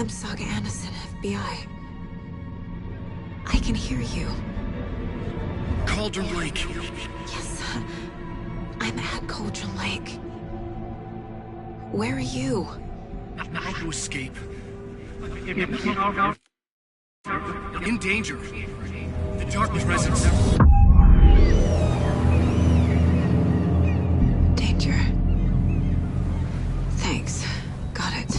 I'm Saga Anderson, FBI. I can hear you. Cauldron Lake. Yes, I'm at Cauldron Lake. Where are you? How to escape. In danger. The Dark Presence. Danger. Thanks. Got it.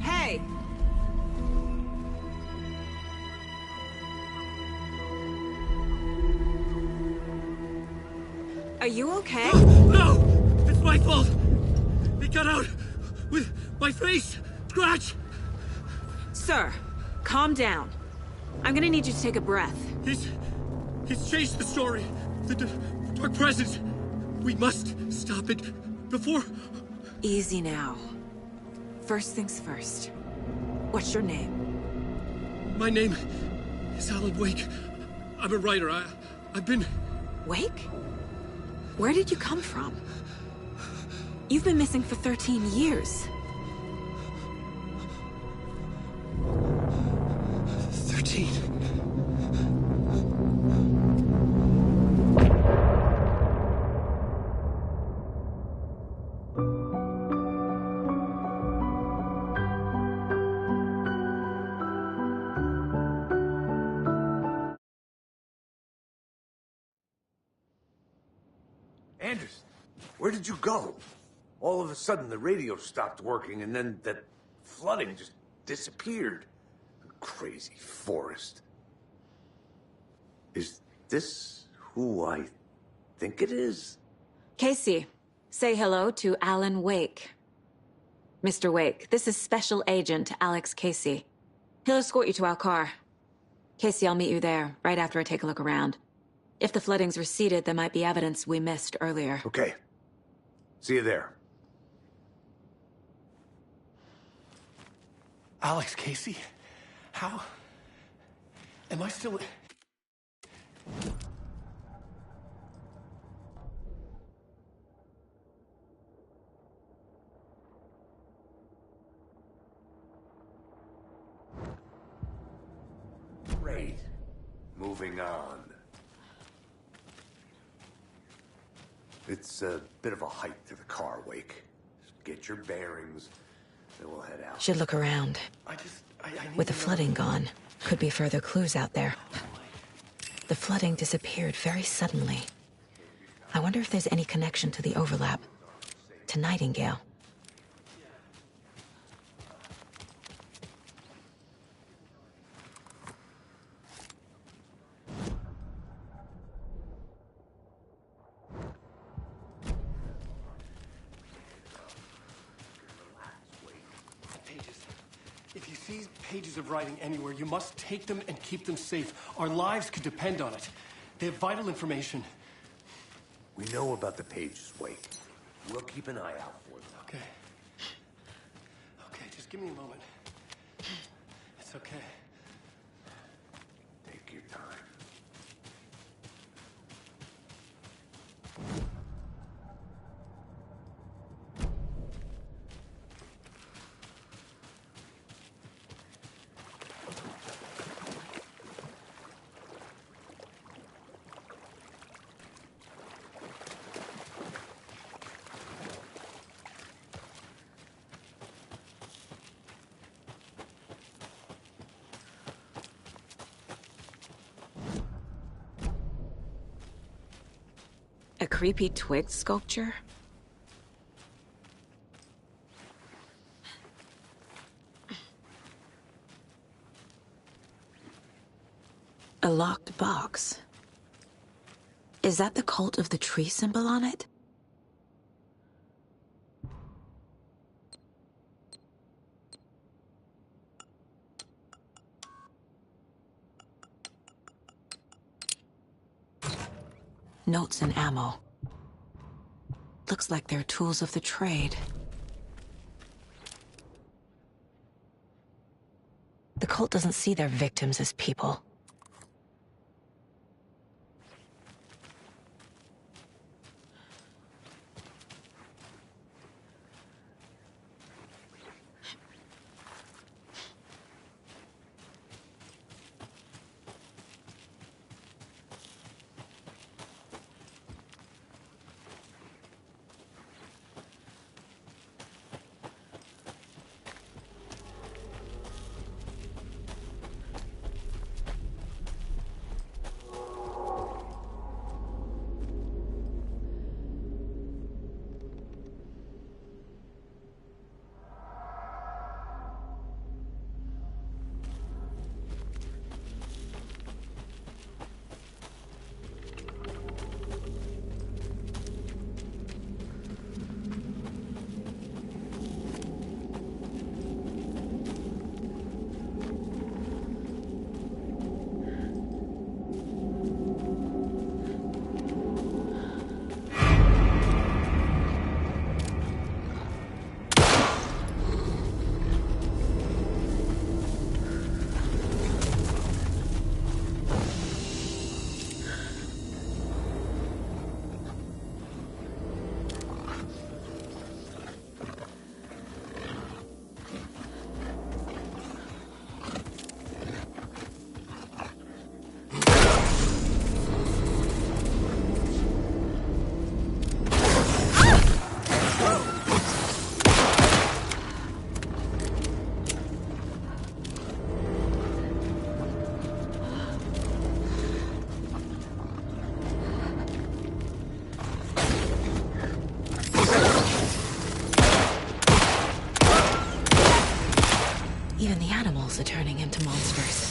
Hey! Are you okay? No! It's my fault! It got out with my face! Scratch! Sir, calm down. I'm gonna need you to take a breath. He's changed the story. The Dark Presence. We must stop it before... Easy now. First things first. What's your name? My name is Alan Wake. I'm a writer. I've been... Wake? Where did you come from? You've been missing for 13 years. 13. Anderson, where did you go? All of a sudden, the radio stopped working, and then that flooding just disappeared. Crazy forest. Is this who I think it is? Casey, say hello to Alan Wake. Mr. Wake, this is Special Agent Alex Casey. He'll escort you to our car. Casey, I'll meet you there, right after I take a look around. If the flooding's receded, there might be evidence we missed earlier. Okay. See you there. Alex Casey? How? Am I still... Great. Moving on. It's a bit of a hike to the car, Wake. Just get your bearings, then we'll head out. Should look around. I need With the to know. flooding gone, could be further clues out there. The flooding disappeared very suddenly. I wonder if there's any connection to the overlap. To Nightingale. If you see pages of writing anywhere, you must take them and keep them safe. Our lives could depend on it. They have vital information. We know about the pages, Wake. We'll keep an eye out for them. Okay. Okay, just give me a moment. It's okay. Take your time. A creepy twig sculpture? A locked box. Is that the cult of the tree symbol on it? Notes and ammo. Looks like they're tools of the trade. The cult doesn't see their victims as people. animals are turning into monsters.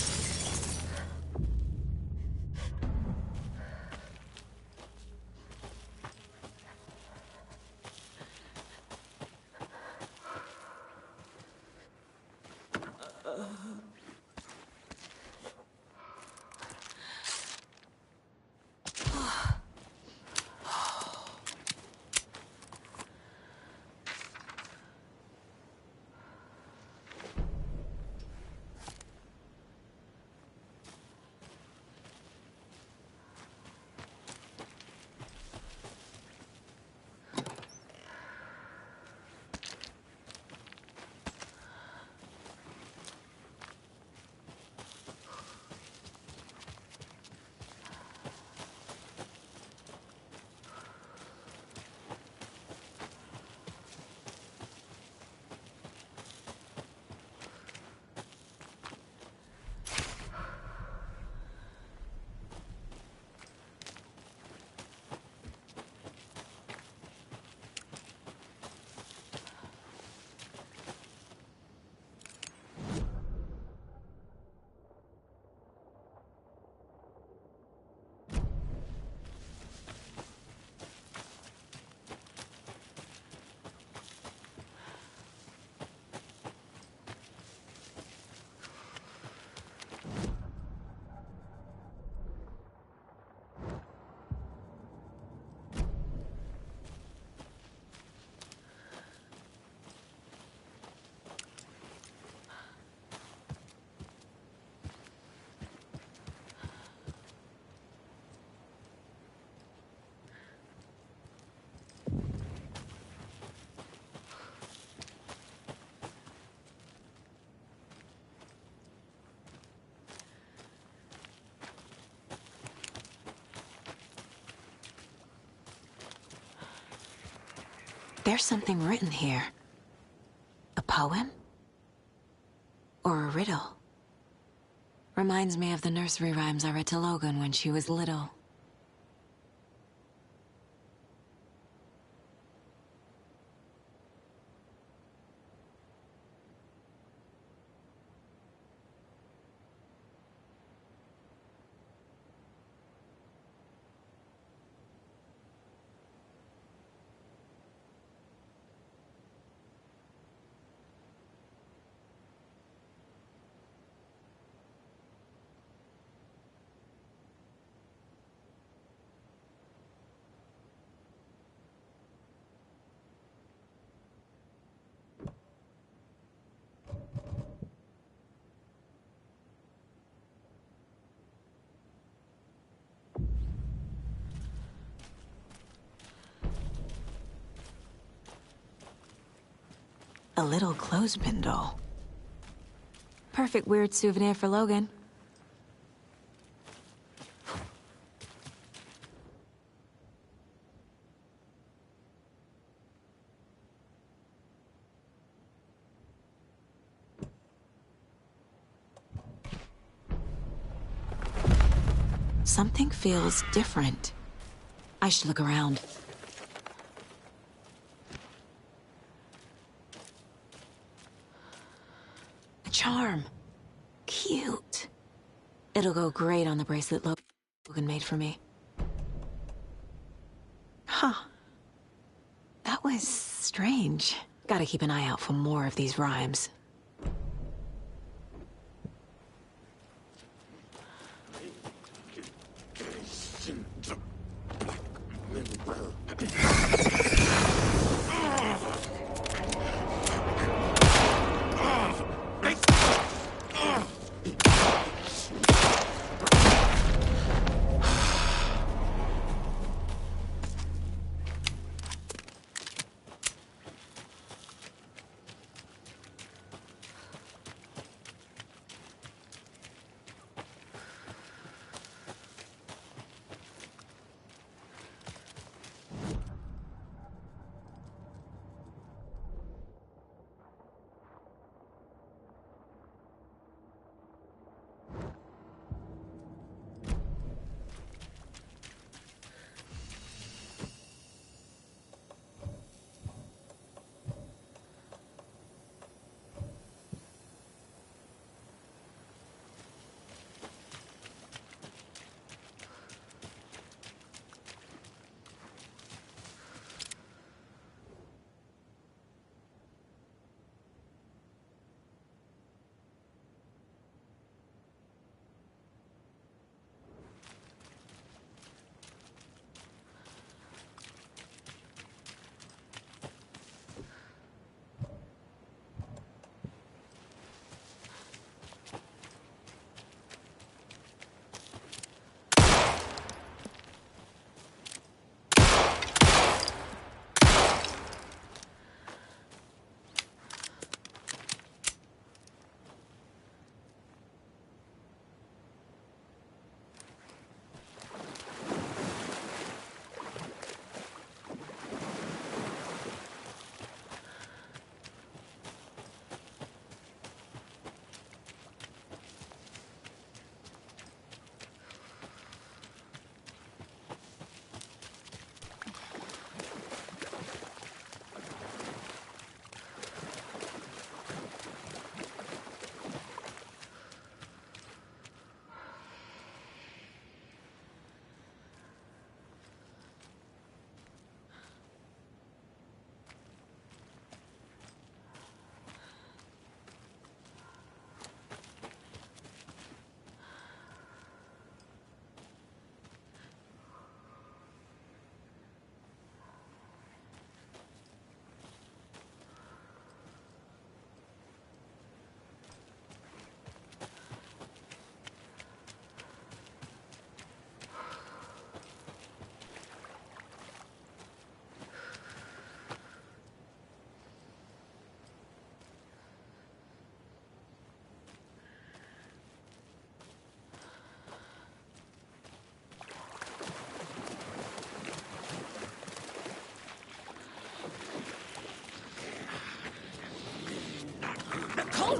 There's something written here. A poem? Or a riddle? Reminds me of the nursery rhymes I read to Logan when she was little. A little clothespin doll. Perfect weird souvenir for Logan. Something feels different. I should look around. A charm. Cute. It'll go great on the bracelet Logan made for me. Huh. That was strange. Gotta keep an eye out for more of these rhymes.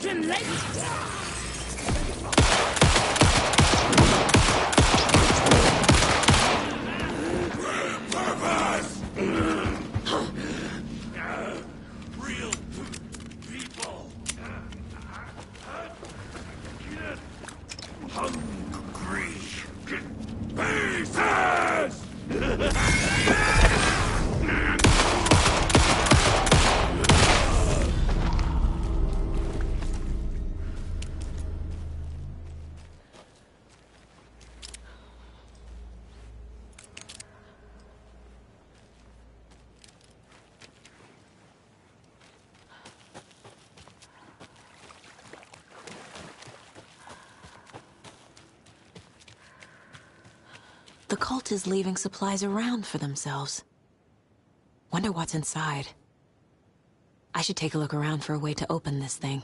Broken leg! Purpose! Real people. Hungry pieces! The cult is leaving supplies around for themselves. Wonder what's inside. I should take a look around for a way to open this thing.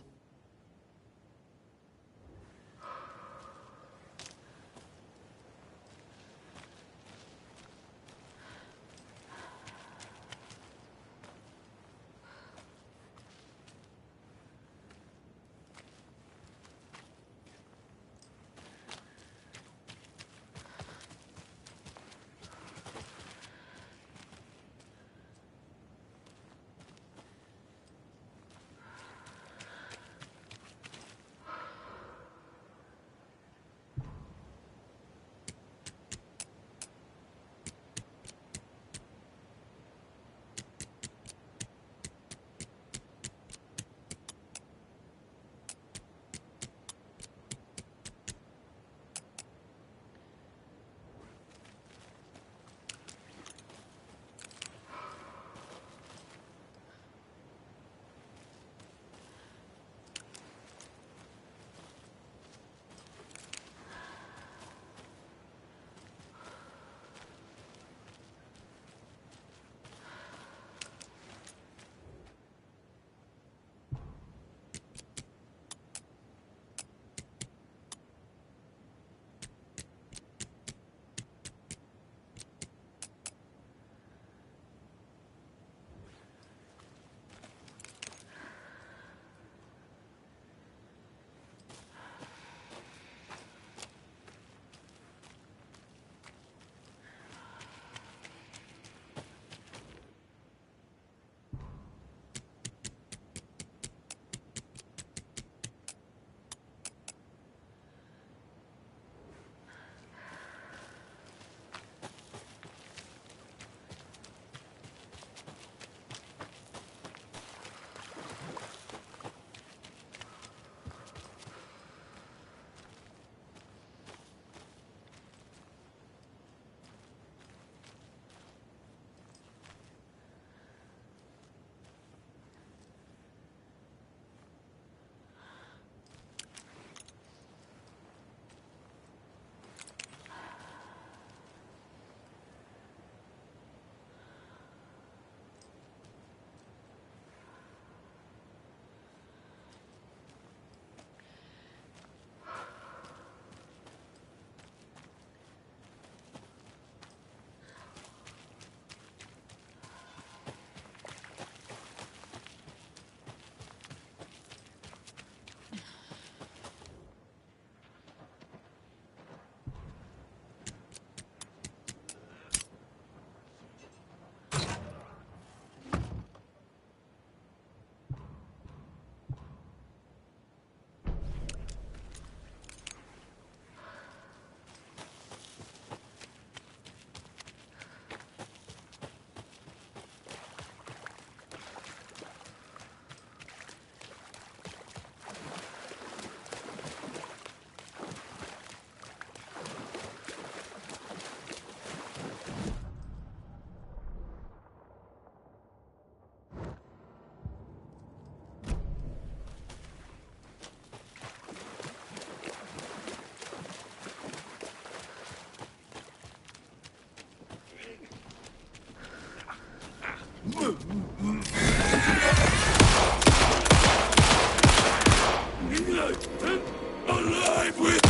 Alive with...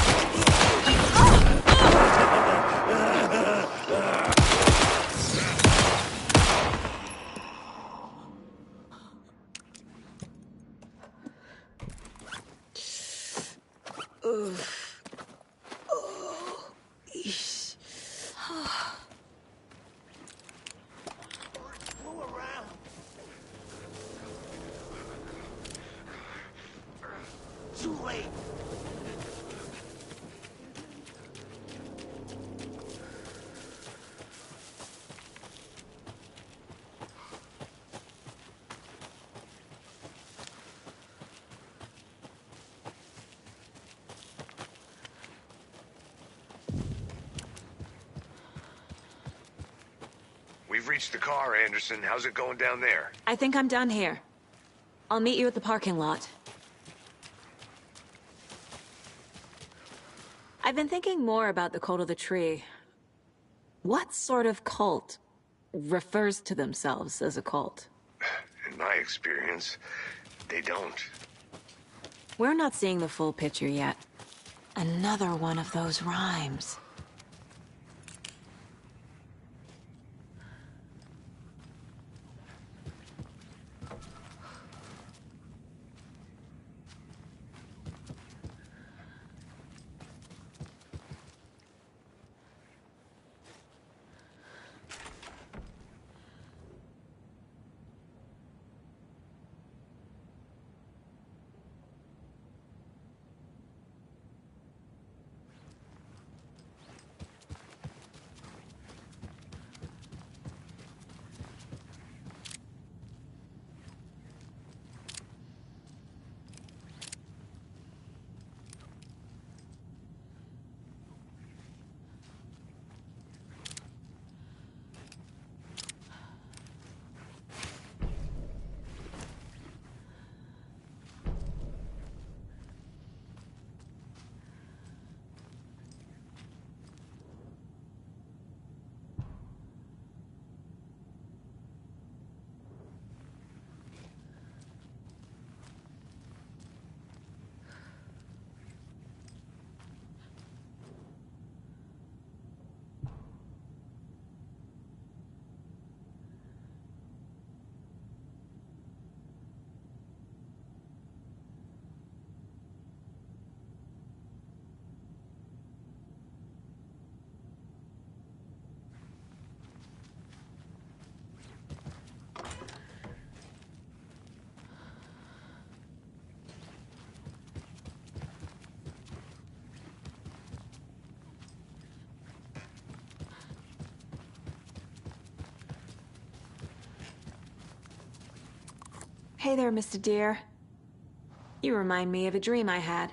We've reached the car, Anderson. How's it going down there? I think I'm done here. I'll meet you at the parking lot. I've been thinking more about the cult of the tree. What sort of cult refers to themselves as a cult? In my experience, they don't. We're not seeing the full picture yet. Another one of those rhymes. Hey there, Mr. Deer. You remind me of a dream I had.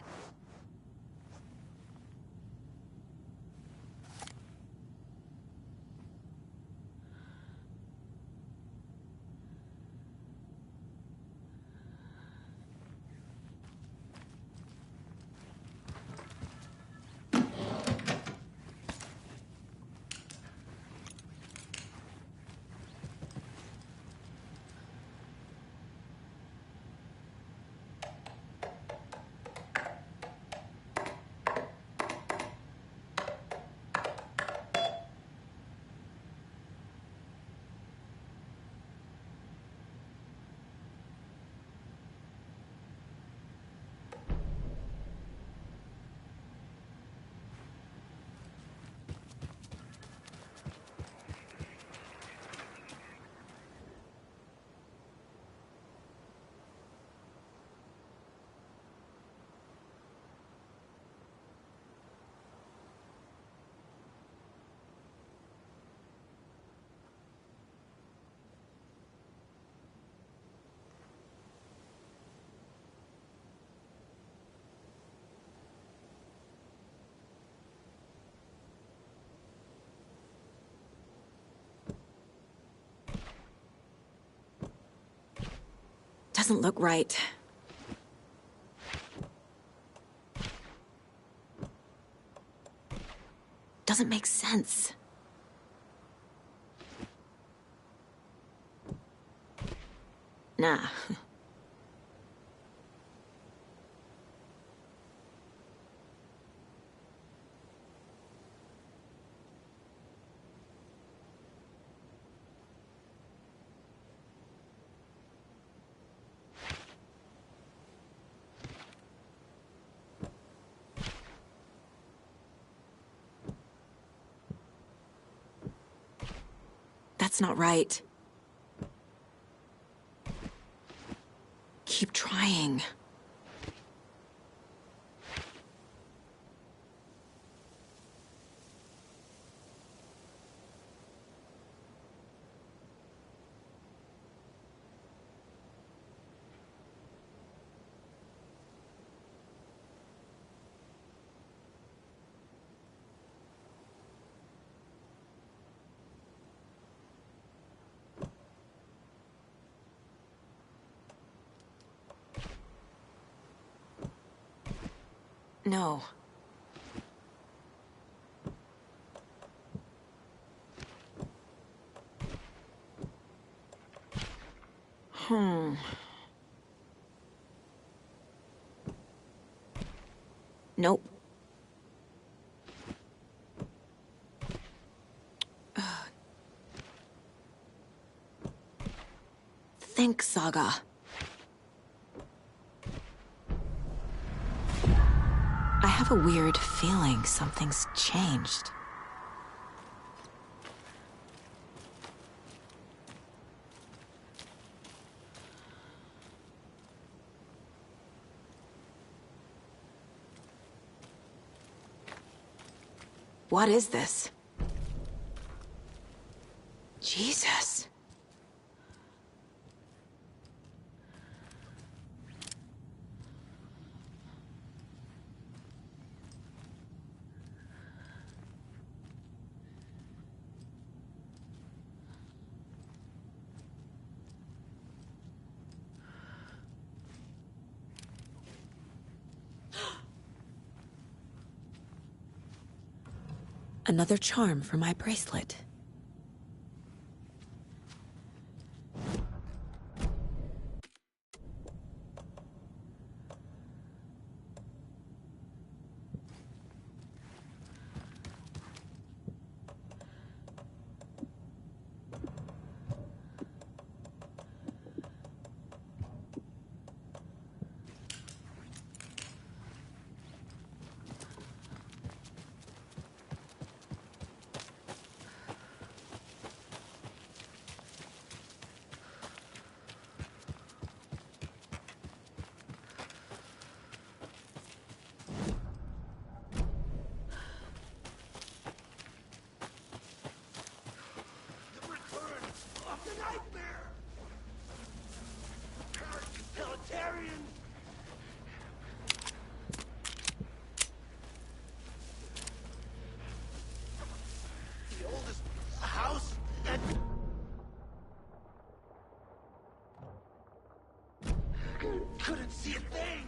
Doesn't look right. Doesn't make sense. Nah. That's not right. Keep trying. No. Nope. Think, Saga. I have a weird feeling something's changed. What is this? Jesus. Another charm for my bracelet. Couldn't see a thing!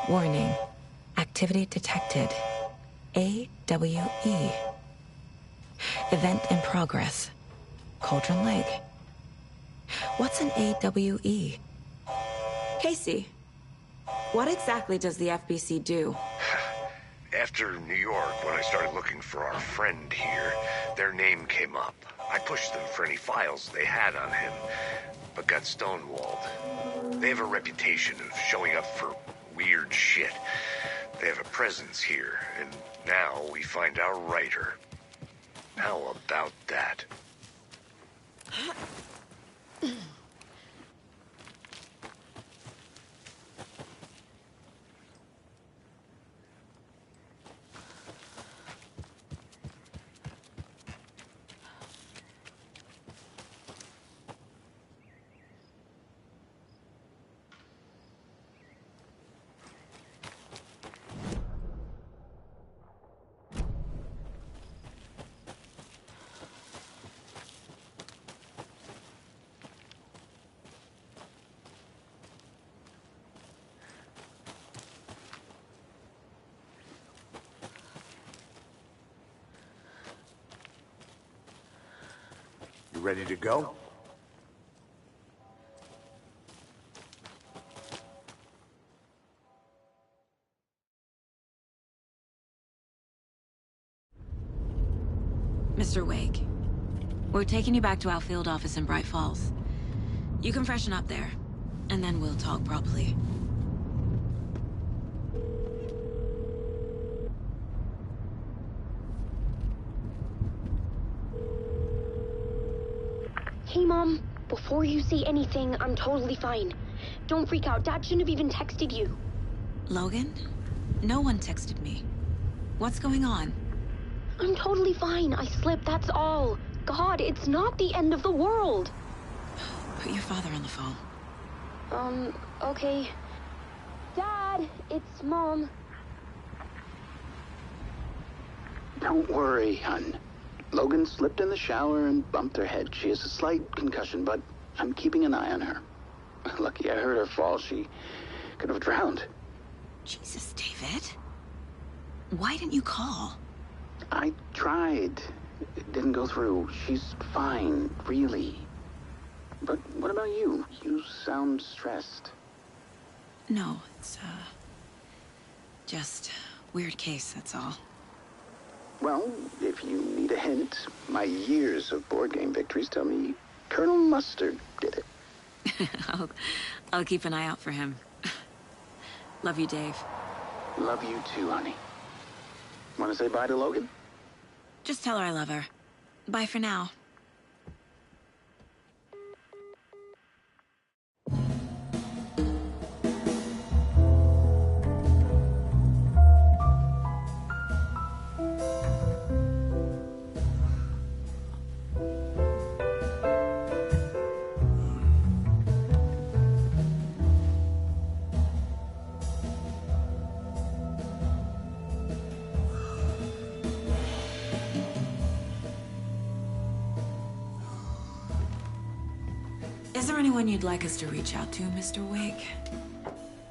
Warning. Activity detected. AWE. Event in progress. Cauldron Lake. What's an AWE? Casey, what exactly does the FBC do? After New York, when I started looking for our friend here, their name came up. I pushed them for any files they had on him, but got stonewalled. They have a reputation of showing up for weird shit. They have a presence here, and now we find our writer. How about that? You ready to go? Mr. Wake, we're taking you back to our field office in Bright Falls. You can freshen up there, and then we'll talk properly. Hey, Mom. Before you say anything, I'm totally fine. Don't freak out. Dad shouldn't have even texted you. Logan? No one texted me. What's going on? I'm totally fine. I slipped, that's all. God, it's not the end of the world. Put your father on the phone. Okay. Dad, it's Mom. Don't worry, hon. Logan slipped in the shower and bumped her head. She has a slight concussion, but I'm keeping an eye on her. Lucky I heard her fall. She could have drowned. Jesus, David. Why didn't you call? I tried. It didn't go through. She's fine, really. But what about you? You sound stressed. No, it's, just weird case, that's all. Well, if you need a hint, my years of board game victories tell me Colonel Mustard did it. I'll keep an eye out for him. Love you, Dave. Love you too, honey. Want to say bye to Logan? Just tell her I love her. Bye for now. Is there anyone you'd like us to reach out to, Mr. Wake?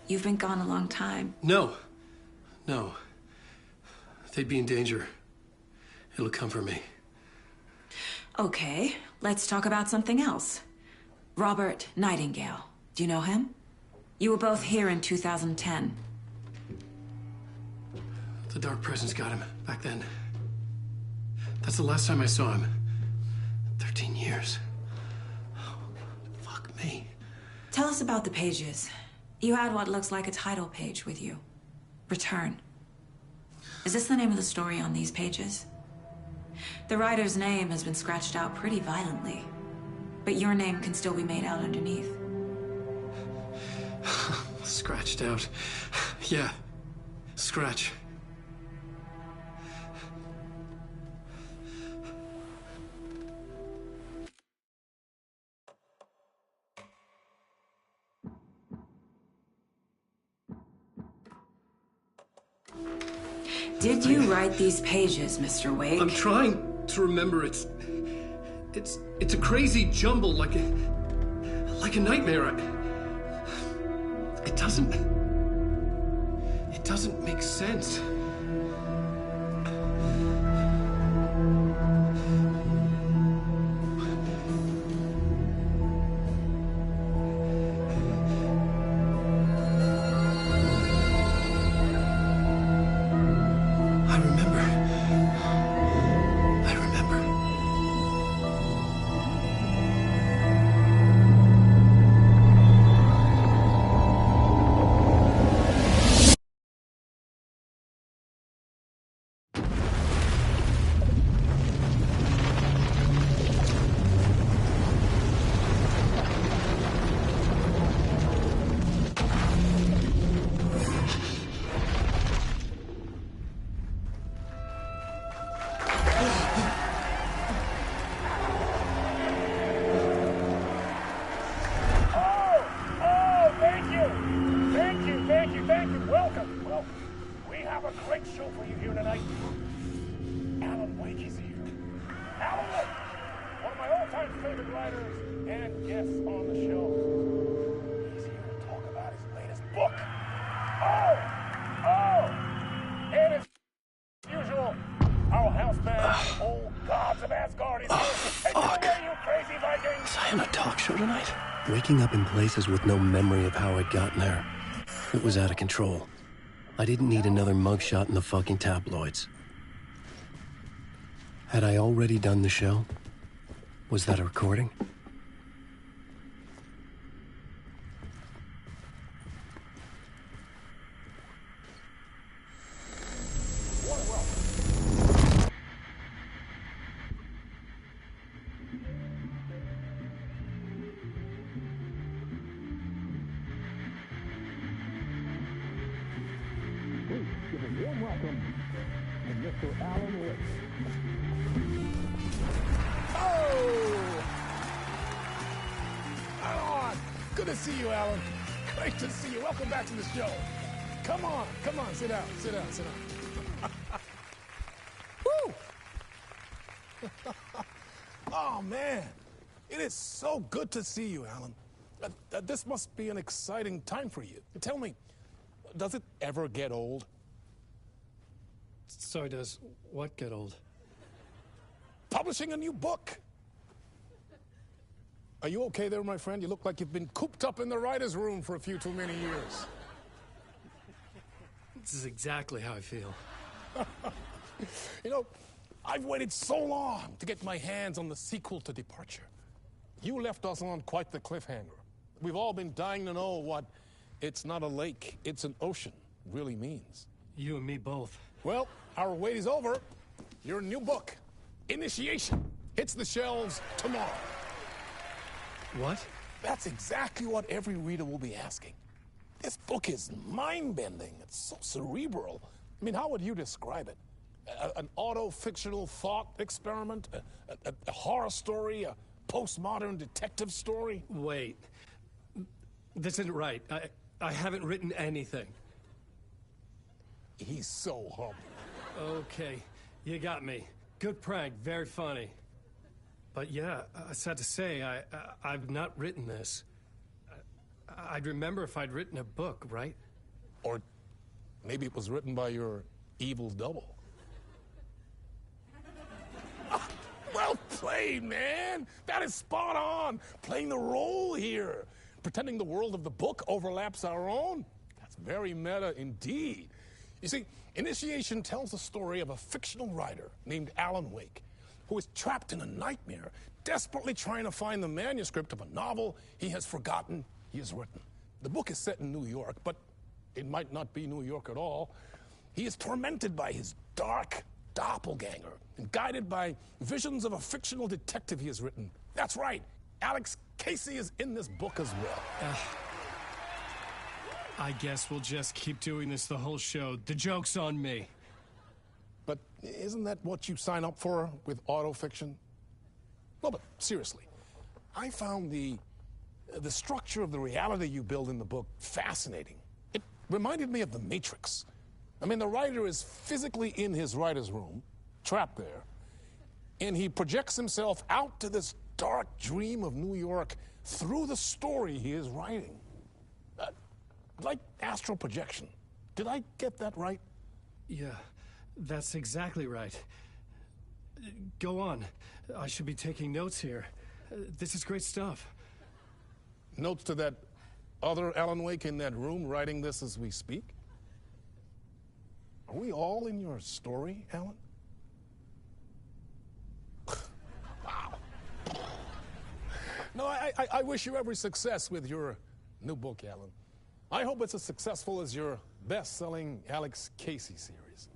You've been gone a long time. No. No. They'd be in danger. It'll come for me. Okay, let's talk about something else. Robert Nightingale. Do you know him? You were both here in 2010. The Dark Presence got him back then. That's the last time I saw him. 13 years. Fuck me. Tell us about the pages. You had what looks like a title page with you. Return. Is this the name of the story on these pages? The writer's name has been scratched out pretty violently, but your name can still be made out underneath. Scratched out. Yeah. Scratch. Did you write these pages, Mr. Wake? I'm trying to remember. It's a crazy jumble, like a nightmare. It doesn't. It doesn't make sense. I remember. Welcome. Well, we have a great show for you here tonight. Alan Wake is here. Alan Wake, one of my all-time favorite writers and guests on the show. He's here to talk about his latest book. And as usual, our house band, Old Gods of Asgard, is here. And you crazy Vikings! Was I on a talk show tonight? Waking up in places with no memory of how I'd gotten there. It was out of control. I didn't need another mugshot in the fucking tabloids. Had I already done the show? Was that a recording? Give a warm welcome to Mr. Alan Wake. Oh! Alan! Good to see you, Alan. Great to see you. Welcome back to the show. Come on, sit down. Woo! Oh, man. It is so good to see you, Alan. This must be an exciting time for you. Tell me, does it ever get old? Sorry, does what get old? Publishing a new book. Are you okay there, my friend? You look like you've been cooped up in the writer's room for a few too many years. This is exactly how I feel. You know, I've waited so long to get my hands on the sequel to Departure. You left us on quite the cliffhanger. We've all been dying to know what "it's not a lake, it's an ocean" really means. You and me both. Well, our wait is over. Your new book, Initiation, hits the shelves tomorrow. What? That's exactly what every reader will be asking. This book is mind-bending. It's so cerebral. I mean, how would you describe it? An auto-fictional thought experiment? A horror story? A postmodern detective story? Wait. This isn't right. I haven't written anything. He's so humble. Okay, you got me. Good prank, very funny. But yeah, sad to say, I've not written this. I'd remember if I'd written a book, right? Or maybe it was written by your evil double. Well played, man. That is spot on. Playing the role here. Pretending the world of the book overlaps our own. That's very meta indeed. You see, Initiation tells the story of a fictional writer named Alan Wake, who is trapped in a nightmare, desperately trying to find the manuscript of a novel he has forgotten he has written. The book is set in New York, but it might not be New York at all. He is tormented by his dark doppelganger and guided by visions of a fictional detective he has written. That's right, Alex Casey is in this book as well. I guess we'll just keep doing this the whole show. The joke's on me. But isn't that what you sign up for with autofiction? No, but seriously, I found the structure of the reality you build in the book fascinating. It reminded me of The Matrix. I mean, the writer is physically in his writer's room, trapped there, and he projects himself out to this dark dream of New York through the story he is writing. Like astral projection. Did I get that right? Yeah, that's exactly right. Go on. I should be taking notes here. This is great stuff. Notes to that other Alan Wake in that room writing this as we speak? Are we all in your story, Alan? Wow. No, I wish you every success with your new book, Alan. I hope it's as successful as your best-selling Alex Casey series.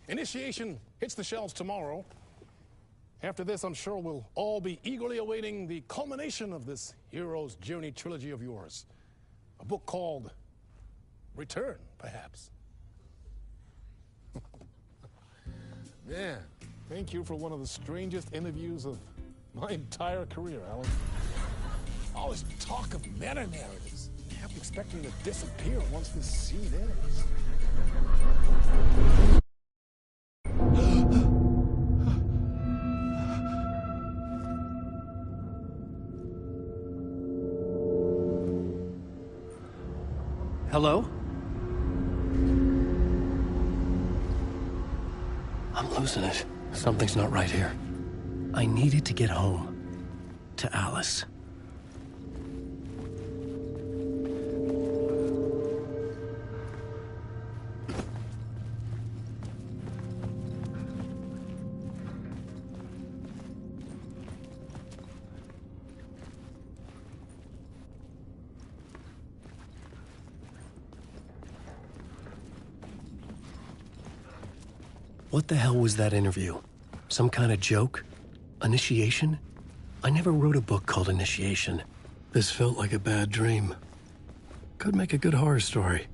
Initiation hits the shelves tomorrow. After this, I'm sure we'll all be eagerly awaiting the culmination of this hero's journey trilogy of yours. A book called Return, perhaps. Man, thank you for one of the strangest interviews of my entire career, Alan. All this talk of meta-narratives. I kept expecting to disappear once this scene ends. Hello? I'm losing it. Something's not right here. I needed to get home. To Alice. What the hell was that interview? Some kind of joke? Initiation? I never wrote a book called Initiation. This felt like a bad dream. Could make a good horror story.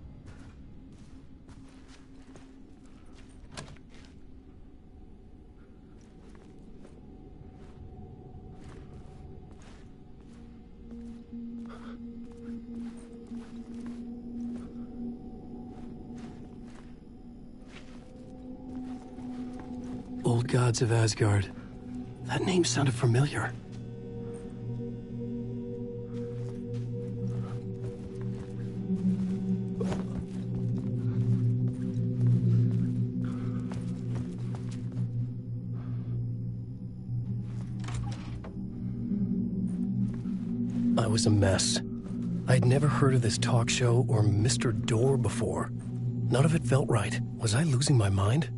Old Gods of Asgard. That name sounded familiar. I was a mess. I'd never heard of this talk show or Mr. Door before. None of it felt right. Was I losing my mind?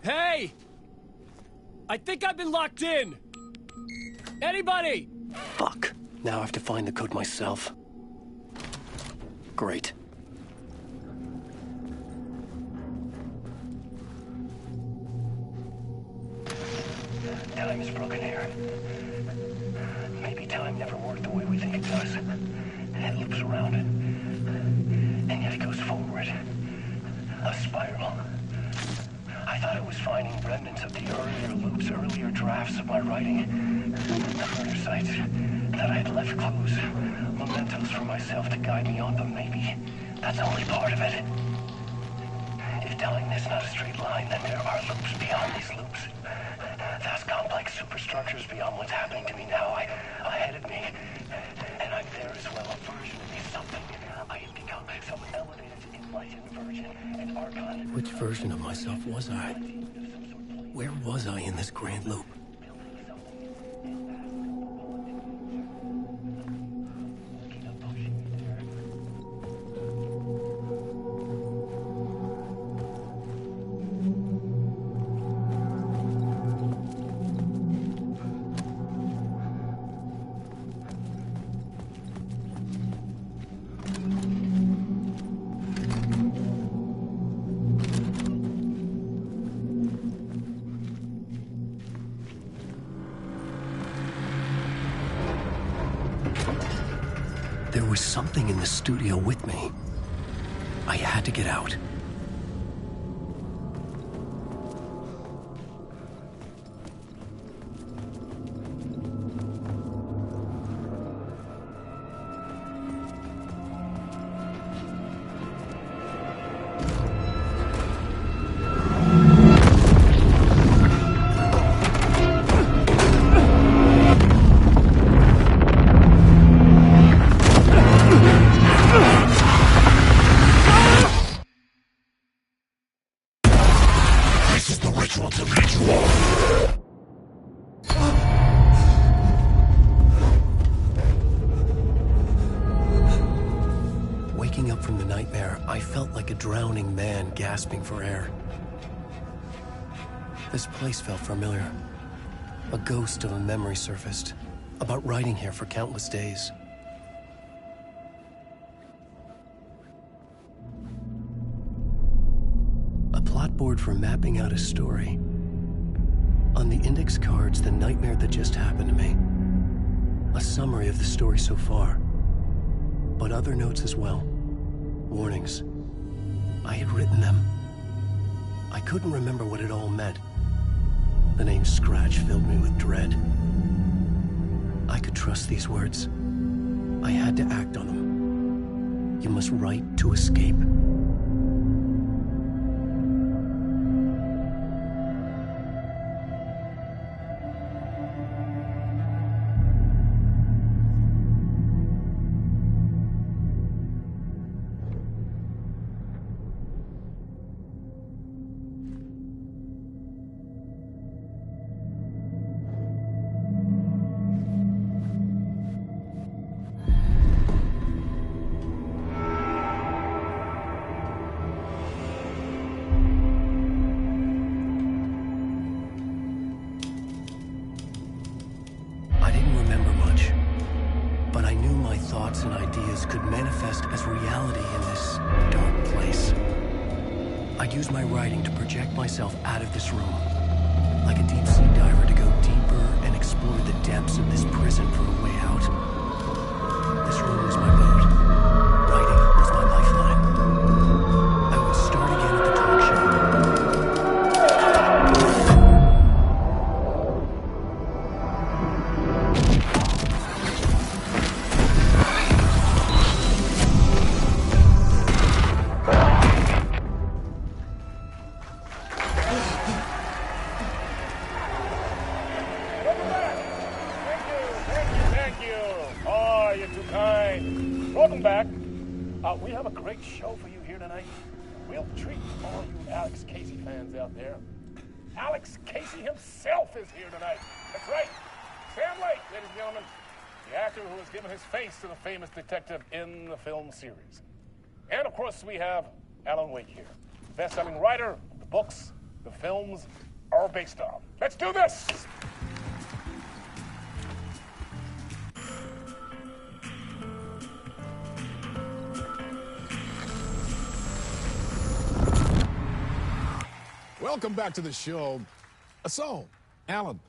Hey! I think I've been locked in! Anybody? Fuck. Now I have to find the code myself. Great. Time is broken here. Maybe time never worked the way we think it does. It loops around, and yet it goes forward. A spiral. I thought I was finding remnants of the earlier loops, earlier drafts of my writing. The murder sites that I had left clues, mementos for myself to guide me on, but maybe That's only part of it. If telling this not a straight line, then there are loops beyond these loops. Vast complex superstructures beyond what's happening to me now, ahead of me. And I'm there as well, a version of me, something. I have become some elevated, enlightened version, an archon. Which version of myself was I? Where was I in this grand loop? There was something in the studio with me. I had to get out. Waking up from the nightmare, I felt like a drowning man gasping for air. This place felt familiar. A ghost of a memory surfaced, about riding here for countless days. A plot board for mapping out a story. On the index cards, the nightmare that just happened to me. A summary of the story so far, but other notes as well. Warnings. I had written them. I couldn't remember what it all meant. The name Scratch filled me with dread. I could trust these words. I had to act on them. You must write to escape. Thoughts and ideas could manifest as reality in this dark place. I'd use my writing to project myself out of this room, like a deep-sea diver to go deeper and explore the depths of this prison for a way out. This room was my boat. Writing was my lifeline. I would start again at the talk show. Welcome back. We have a great show for you here tonight. We'll treat all you Alex Casey fans out there. Alex Casey himself is here tonight. That's right. Sam Lake, ladies and gentlemen. The actor who has given his face to the famous detective in the film series. And of course, we have Alan Wake here. Best-selling writer, the books, the films are based on. Let's do this! Welcome back to the show. So, Alan,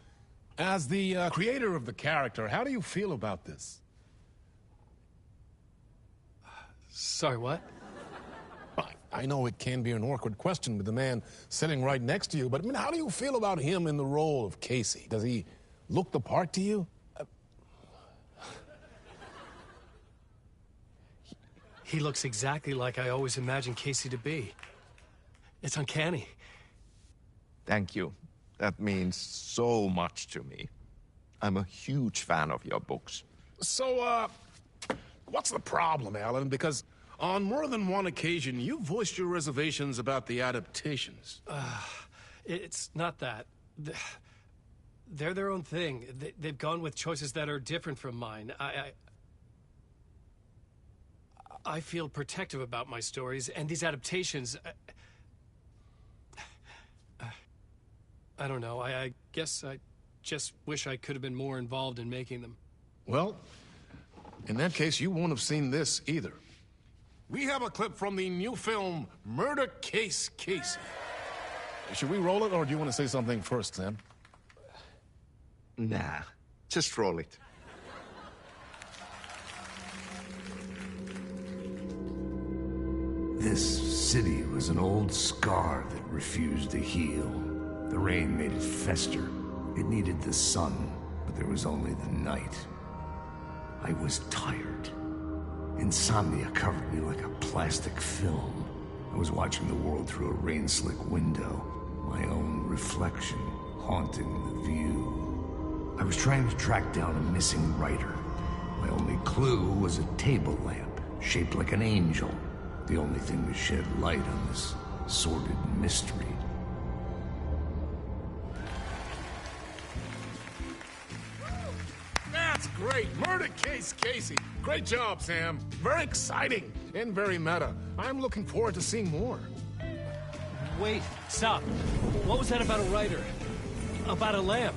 as the creator of the character, how do you feel about this? Sorry, what? I know it can be an awkward question with the man sitting right next to you, but I mean, how do you feel about him in the role of Casey? Does he look the part to you? He looks exactly like I always imagined Casey to be. It's uncanny. Thank you. That means so much to me. I'm a huge fan of your books. So, what's the problem, Alan? Because on more than one occasion, you voiced your reservations about the adaptations. It's not that. They're their own thing. They've gone with choices that are different from mine. I feel protective about my stories, and these adaptations... I don't know. I guess I just wish I could have been more involved in making them. Well, in that case, you won't have seen this either. We have a clip from the new film, Murder Case Casey. Should we roll it, or do you want to say something first, Sam? Nah, just roll it. This city was an old scar that refused to heal. The rain made it fester. It needed the sun, but there was only the night. I was tired. Insomnia covered me like a plastic film. I was watching the world through a rain-slick window, my own reflection haunting the view. I was trying to track down a missing writer. My only clue was a table lamp, shaped like an angel. The only thing to shed light on this sordid mystery. That's great! Murder Case Casey! Great job, Sam. Very exciting and very meta. I'm looking forward to seeing more. Wait, stop. What was that about a writer? About a lamp?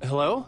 Hello?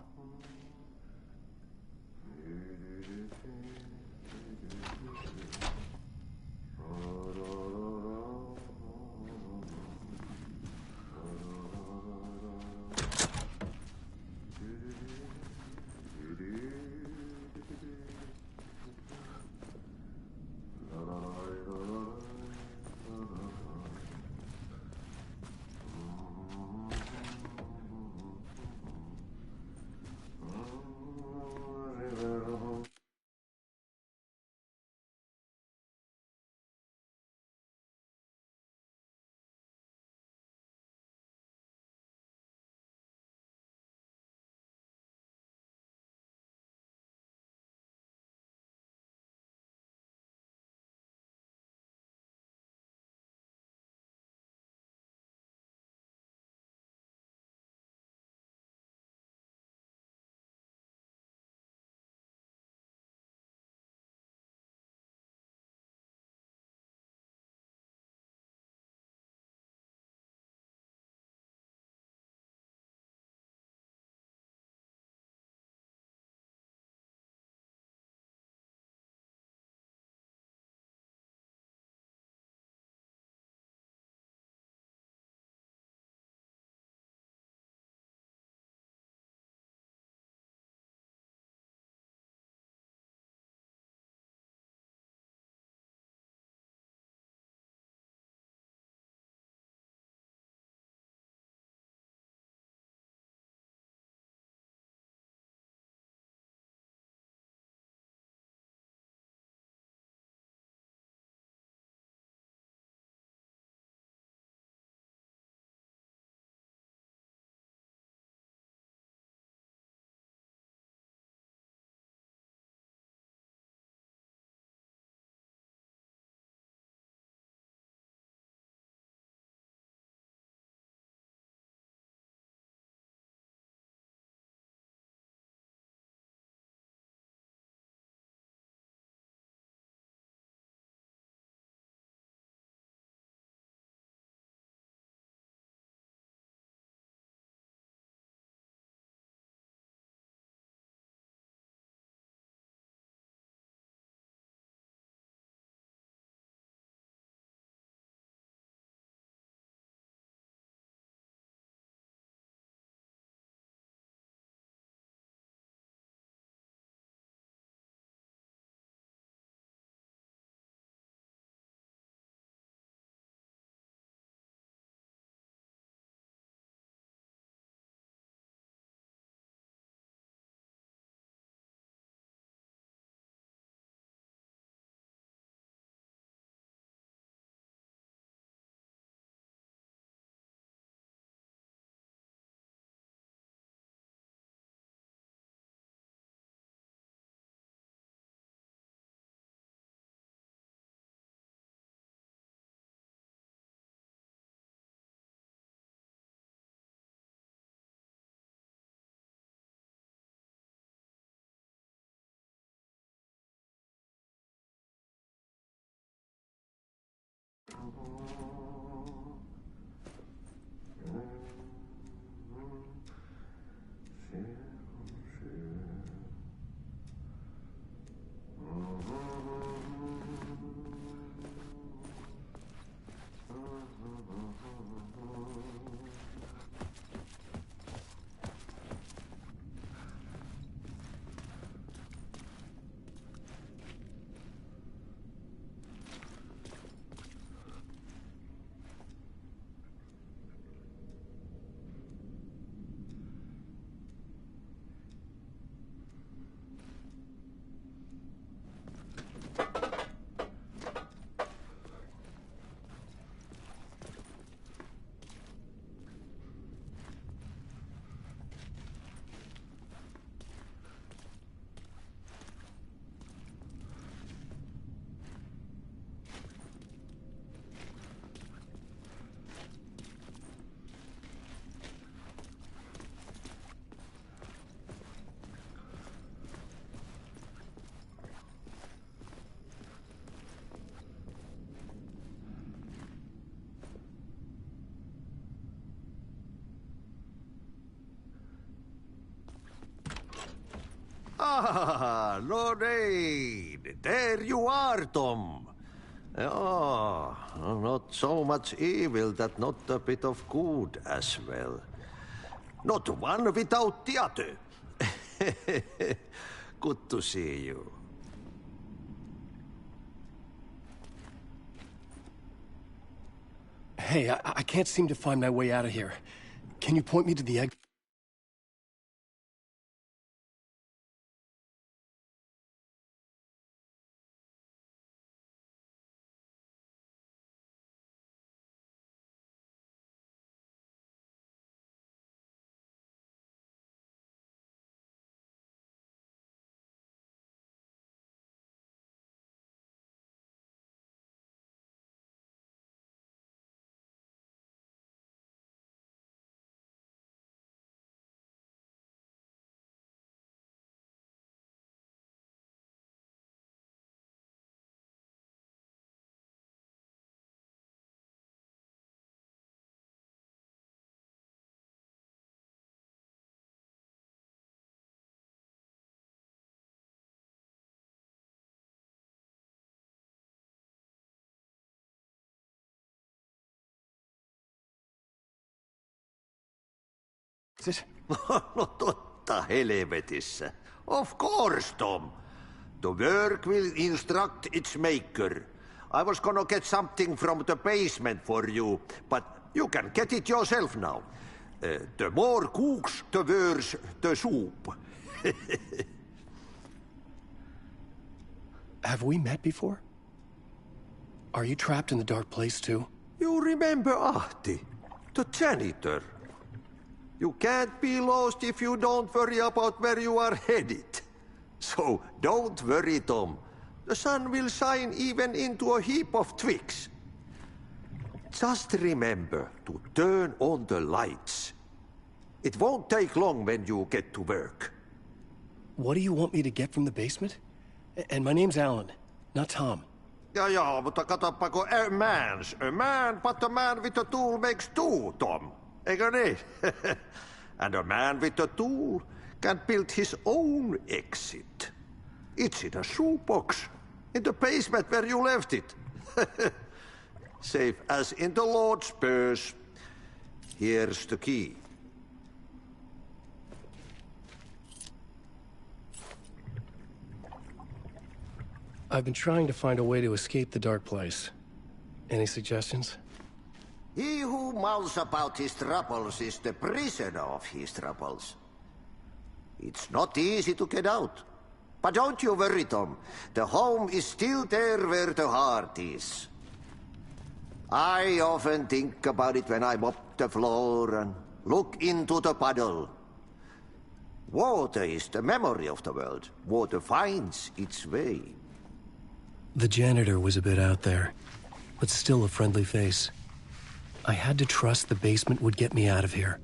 Lorraine! There you are, Tom. Oh, not so much evil that not a bit of good as well. Not one without the other. Good to see you. Hey, I can't seem to find my way out of here. Can you point me to the exit? No totta helvetissä. Of course, Tom. The work will instruct its maker. I was gonna get something from the basement for you, but you can get it yourself now. The more cooks, the worse the soup. Have we met before? Are you trapped in the dark place too? You remember Ahti, the janitor. You can't be lost if you don't worry about where you are headed. So don't worry, Tom. The sun will shine even into a heap of twigs. Just remember to turn on the lights. It won't take long when you get to work. What do you want me to get from the basement? And my name's Alan, not Tom. Ja, mutta katsopako a man, but a man with a tool makes two, Tom. Eikö niin? And a man with a tool can build his own exit. It's in a shoebox, in the basement where you left it. Safe as in the Lord's purse. Here's the key. I've been trying to find a way to escape the dark place. Any suggestions? He who mouths about his troubles is the prisoner of his troubles. It's not easy to get out. But don't you worry, Tom. The home is still there where the heart is. I often think about it when I mop the floor and look into the puddle. Water is the memory of the world. Water finds its way. The janitor was a bit out there, but still a friendly face. I had to trust the basement would get me out of here.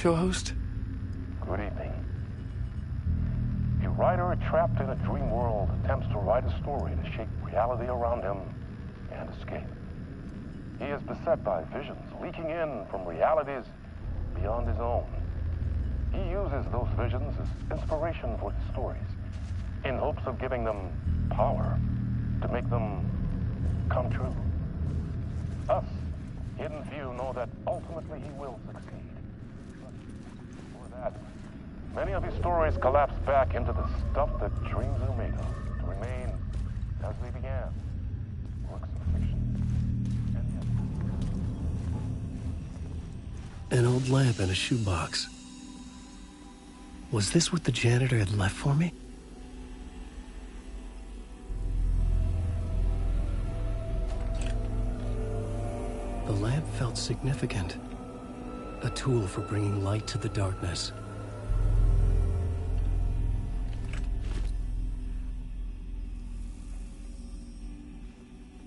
show host? Good evening. A writer trapped in a dream world attempts to write a story to shape reality around him and escape. He is beset by visions leaking in from realities beyond his own. He uses those visions as inspiration for his stories, in hopes of giving them power to make them come true. Us, Hidden View, know that ultimately he will succeed. But for that, many of his stories collapse back into the stuff that dreams are made of, to remain as they began, works of fiction. An old lamp and a shoebox. Was this what the janitor had left for me? The lamp felt significant. A tool for bringing light to the darkness.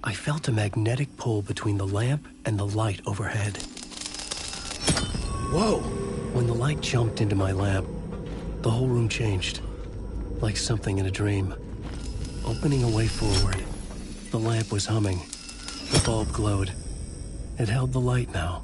I felt a magnetic pull between the lamp and the light overhead. Whoa! When the light jumped into my lamp, the whole room changed, like something in a dream. Opening a way forward, the lamp was humming. The bulb glowed. It held the light now.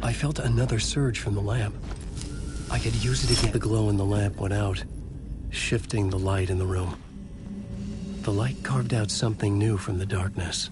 I felt another surge from the lamp. I could use it again. The glow in the lamp went out, shifting the light in the room. The light carved out something new from the darkness.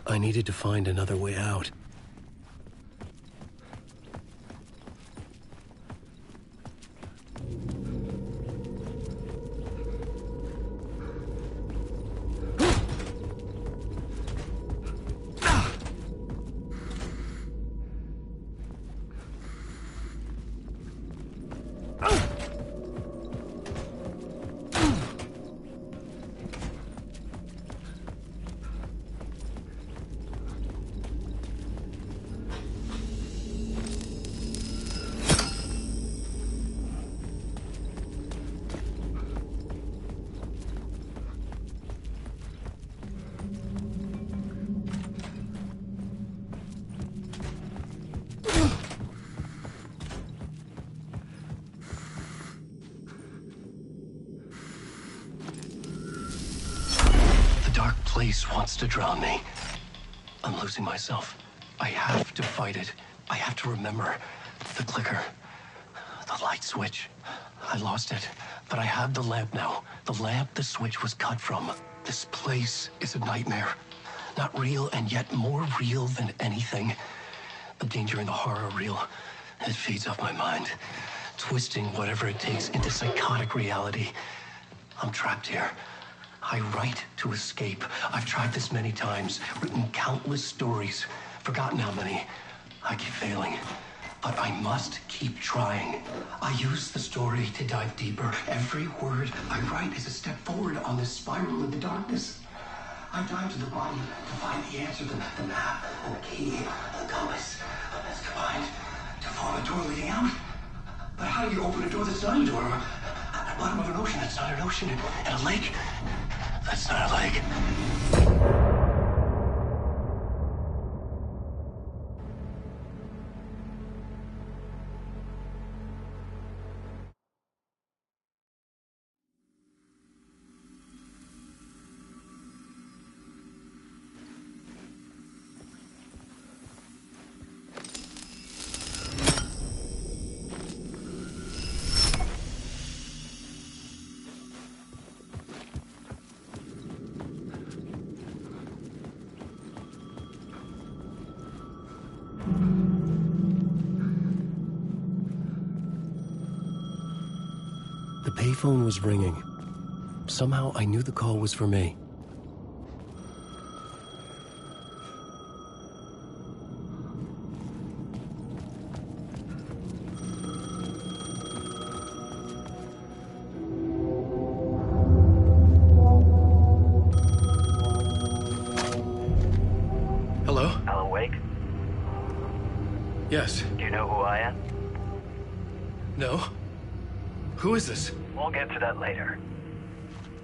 I needed to find another way out. Place wants to drown me. I'm losing myself. I have to fight it. I have to remember. The clicker. The light switch. I lost it. But I have the lamp now. The lamp the switch was cut from. This place is a nightmare. Not real, and yet more real than anything. The danger and the horror are real. It feeds off my mind. Twisting whatever it takes into psychotic reality. I'm trapped here. I write to escape. I've tried this many times, written countless stories, forgotten how many. I keep failing. But I must keep trying. I use the story to dive deeper. Every word I write is a step forward on this spiral in the darkness. I dive to the body to find the answer, the map, and the key, the compass. That's combined to form a door leading out. But how do you open a door that's not a door? At the bottom of an ocean that's not an ocean. And a lake that's not a lake. The payphone was ringing. Somehow I knew the call was for me. Hello? Alan Wake? Yes. Do you know who I am? No? Who is this? We'll get to that later.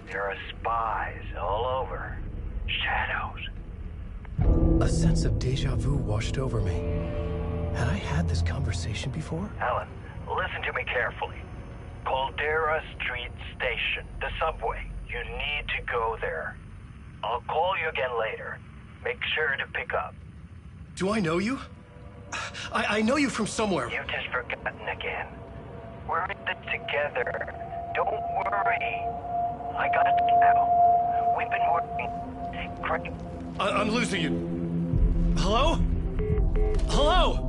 There are spies all over. Shadows. A sense of deja vu washed over me. Had I had this conversation before? Alan, listen to me carefully. Caldera Street Station, the subway. You need to go there. I'll call you again later. Make sure to pick up. Do I know you? I know you from somewhere. You've just forgotten again. We're in this together. Don't worry. I got you now. We've been working. Great. I'm losing you. Hello? Hello?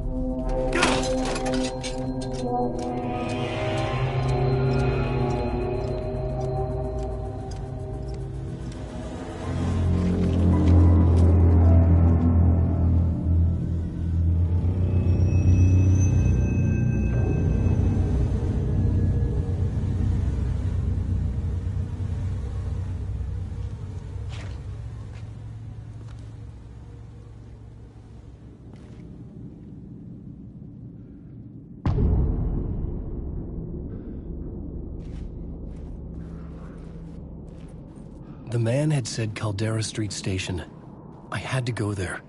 The man had said Caldera Street Station. I had to go there.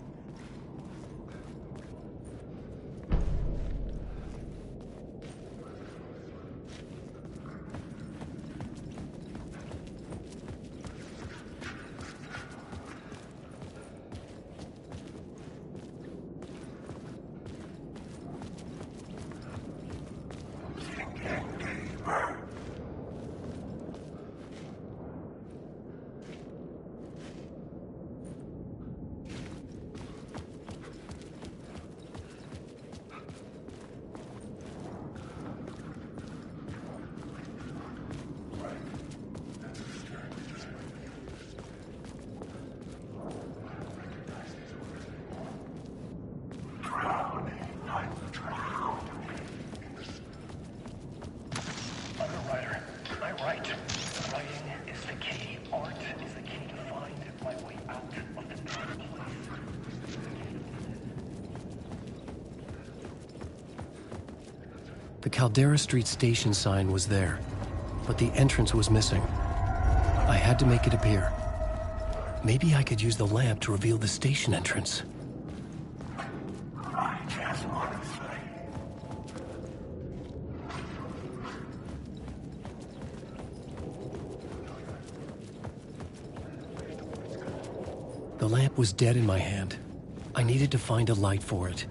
The Caldera Street Station sign was there, but the entrance was missing. I had to make it appear. Maybe I could use the lamp to reveal the station entrance. The lamp was dead in my hand. I needed to find a light for it.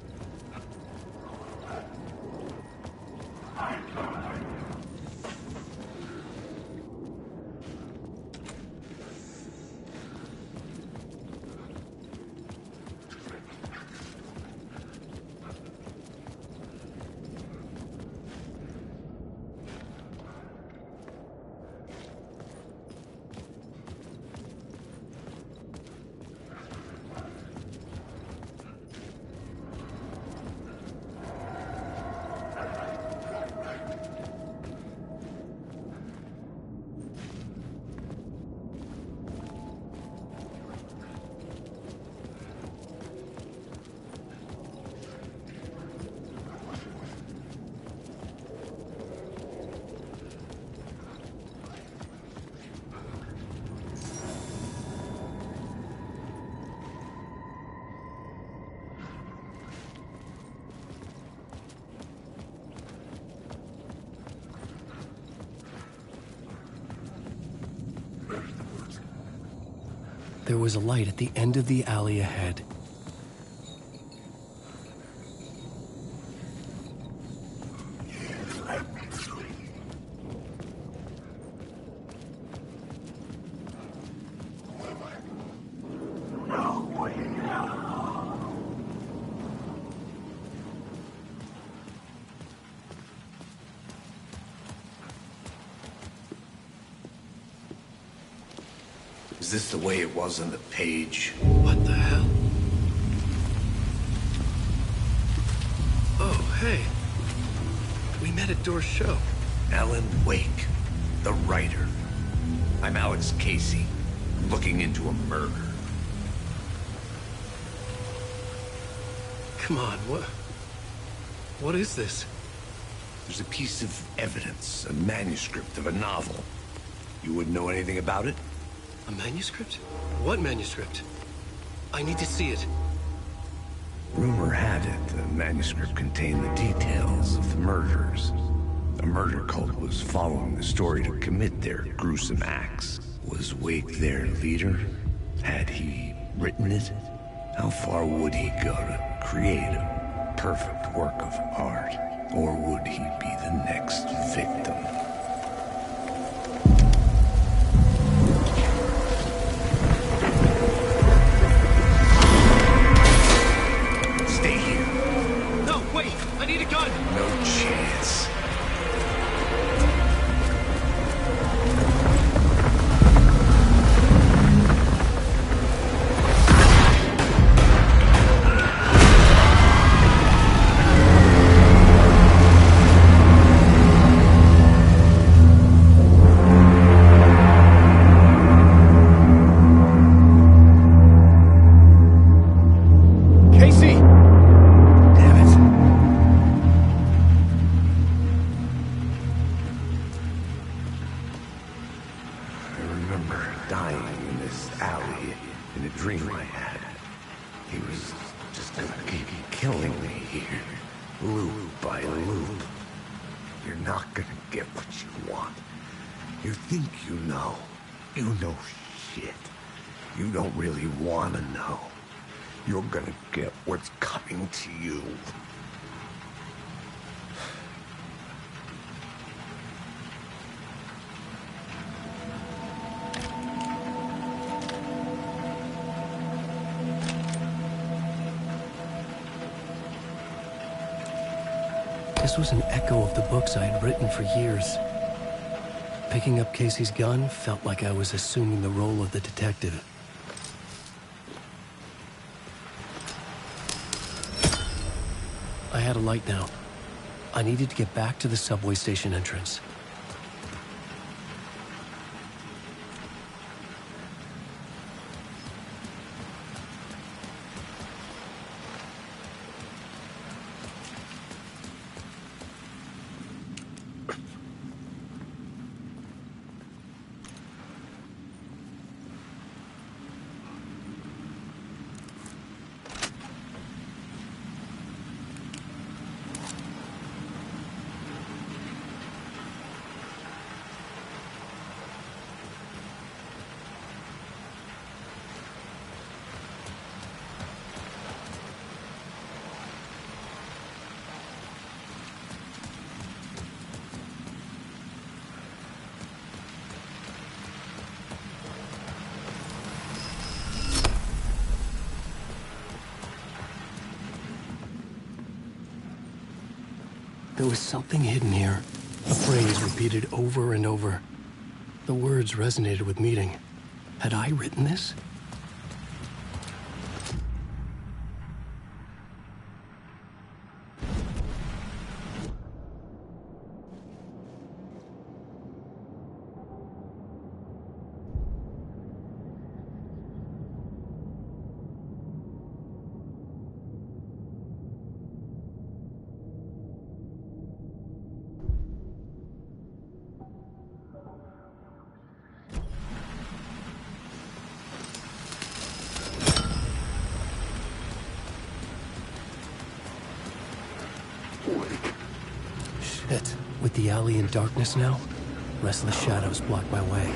There was a light at the end of the alley ahead. Is this the way it was on the page? What the hell? Oh, hey. We met at Door's show. Alan Wake, the writer. I'm Alex Casey. I'm looking into a murder. Come on, what is this? There's a piece of evidence, a manuscript of a novel. You wouldn't know anything about it? A manuscript? What manuscript? I need to see it. Rumor had it the manuscript contained the details of the murders. A murder cult was following the story to commit their gruesome acts. Was Wake their leader? Had he written it? How far would he go to create a perfect work of art? Or would he be the next victim? Stay here. No, wait! I need a gun! No chance. Casey! Damn it. I remember dying in this alley in a dream I had. He was just gonna keep killing me here, loop by loop. You're not gonna get what you want. You think you know. You know shit. You don't really want to know. You're gonna get what's coming to you. This was an echo of the books I had written for years. Picking up Casey's gun felt like I was assuming the role of the detective. I had a light now. I needed to get back to the subway station entrance. There was something hidden here. A phrase repeated over and over. The words resonated with meaning. Had I written this? Shit. With the alley in darkness now, restless shadows block my way.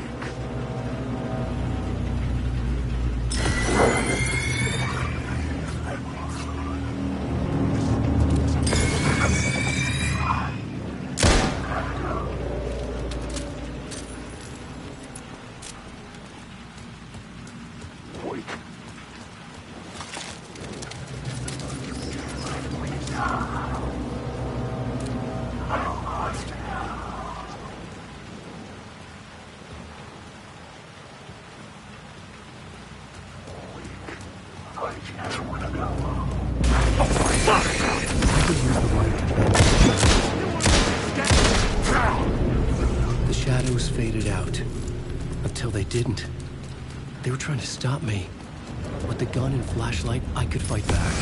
shadows faded out. Until they didn't. They were trying to stop me. With the gun and flashlight, I could fight back.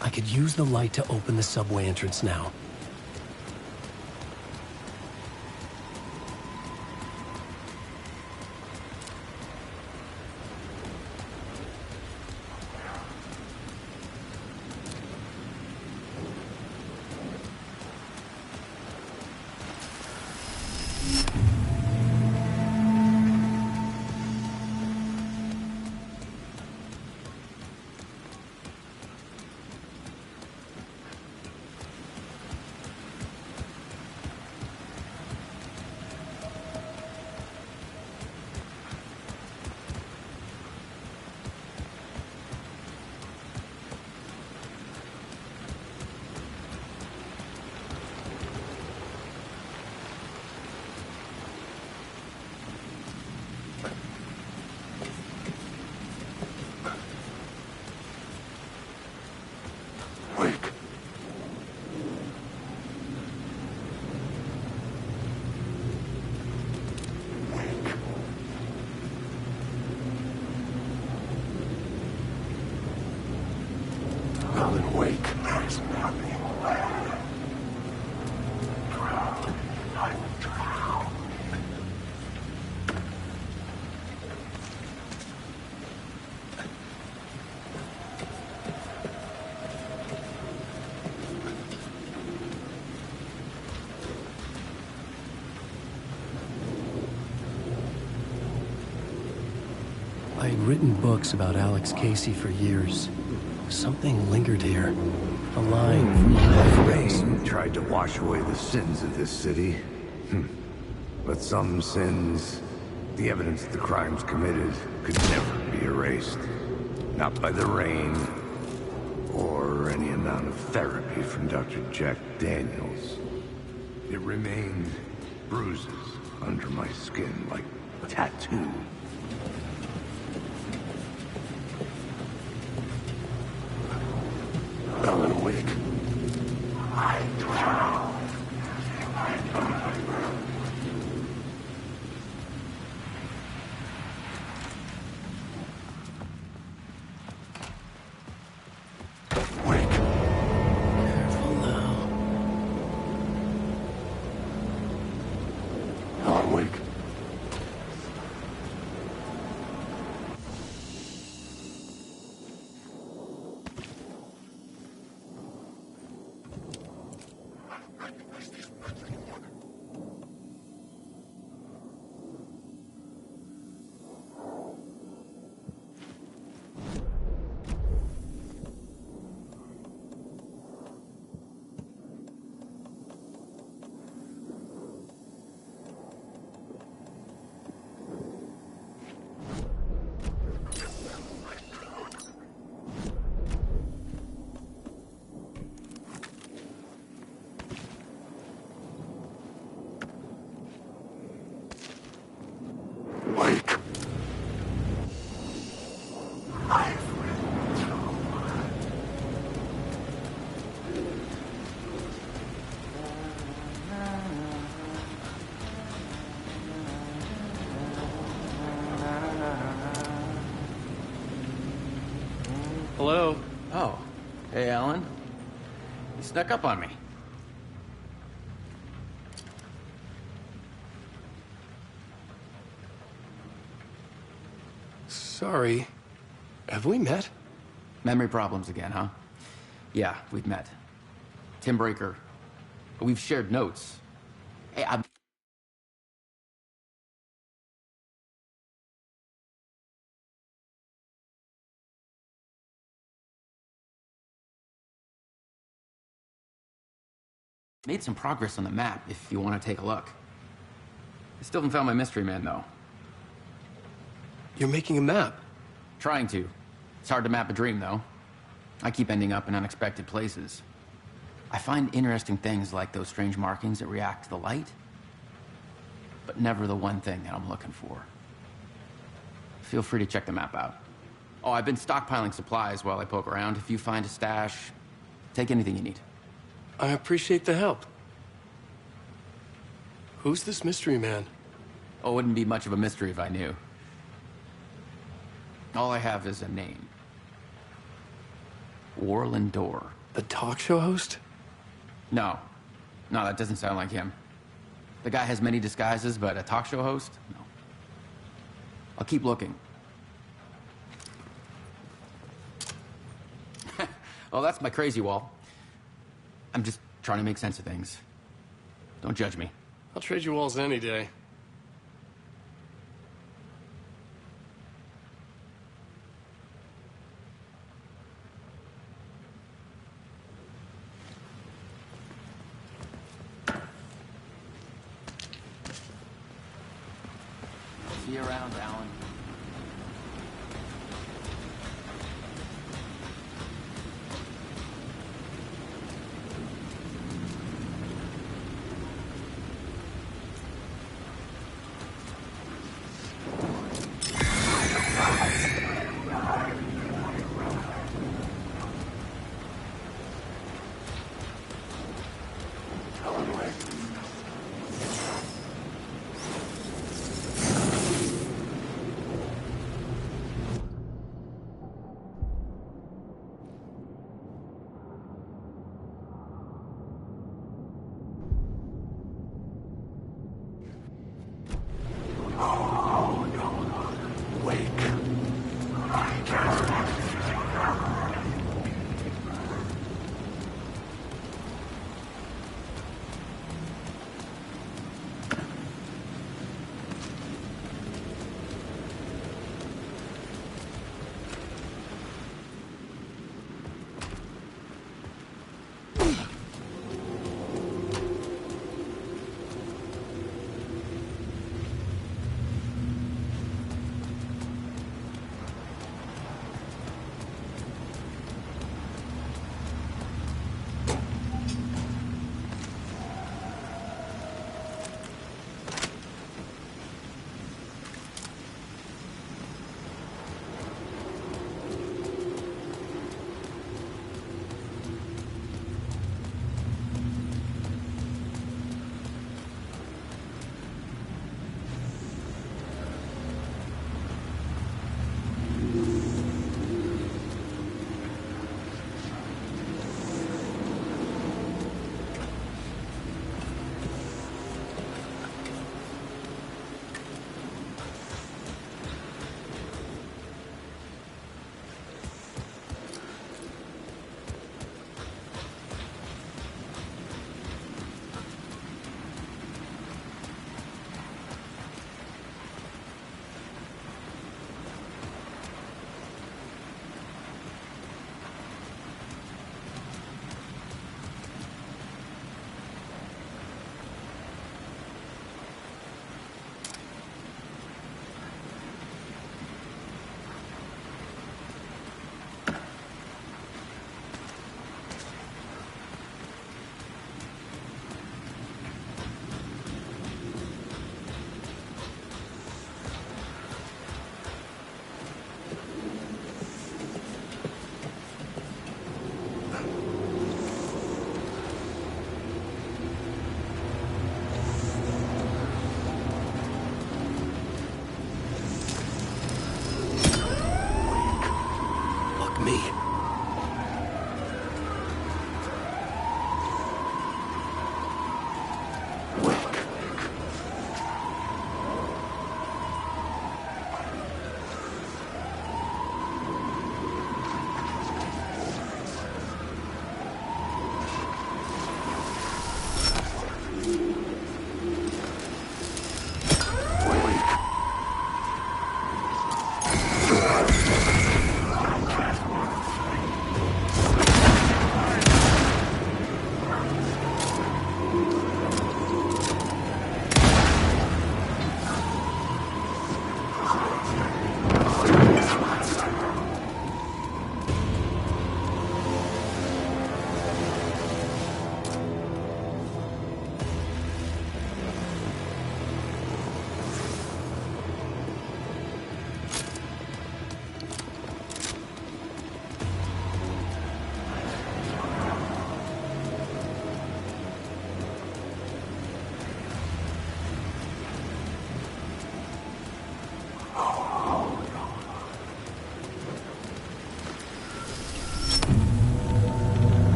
I could use the light to open the subway entrance now. Alan Wake. I had written books about Alex Casey for years. Something lingered here. A line from a life Rain tried to wash away the sins of this city. But some sins, the evidence of the crimes committed, could never be erased. Not by the rain, or any amount of therapy from Dr. Jack Daniels. It remained bruises under my skin like tattoos. Alan Wake. Careful now. Alan Wake. Wake. Hello? Oh. Hey, Alan. You snuck up on me. Sorry. Have we met? Memory problems again, huh? Yeah, we've met. Tim Breaker. We've shared notes. Hey, I've made some progress on the map, if you want to take a look. I still haven't found my mystery man, though. You're making a map. Trying to. It's hard to map a dream, though. I keep ending up in unexpected places. I find interesting things like those strange markings that react to the light, but never the one thing that I'm looking for. Feel free to check the map out. Oh, I've been stockpiling supplies while I poke around. If you find a stash, take anything you need. I appreciate the help. Who's this mystery man? Oh, it wouldn't be much of a mystery if I knew. All I have is a name. Warland Door. The talk show host? No. No, that doesn't sound like him. The guy has many disguises, but a talk show host? No. I'll keep looking. Oh, that's my crazy wall. I'm just trying to make sense of things. Don't judge me. I'll trade you walls any day. See you around, Alan.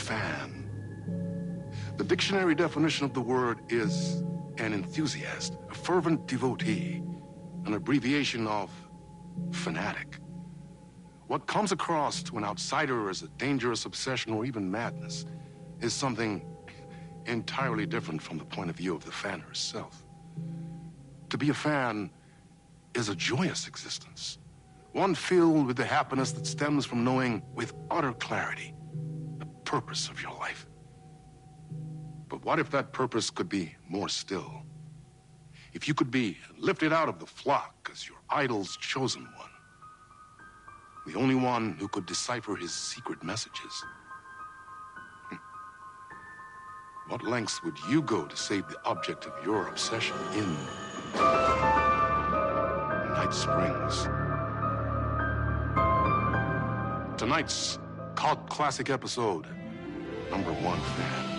fan. The dictionary definition of the word is an enthusiast, a fervent devotee, an abbreviation of fanatic. What comes across to an outsider as a dangerous obsession or even madness is something entirely different from the point of view of the fan herself. To be a fan is a joyous existence, one filled with the happiness that stems from knowing with utter clarity the purpose of your life. But what if that purpose could be more still? If you could be lifted out of the flock as your idol's chosen one, the only one who could decipher his secret messages. What lengths would you go to save the object of your obsession in Night Springs? Tonight's cult classic episode, #1 fan.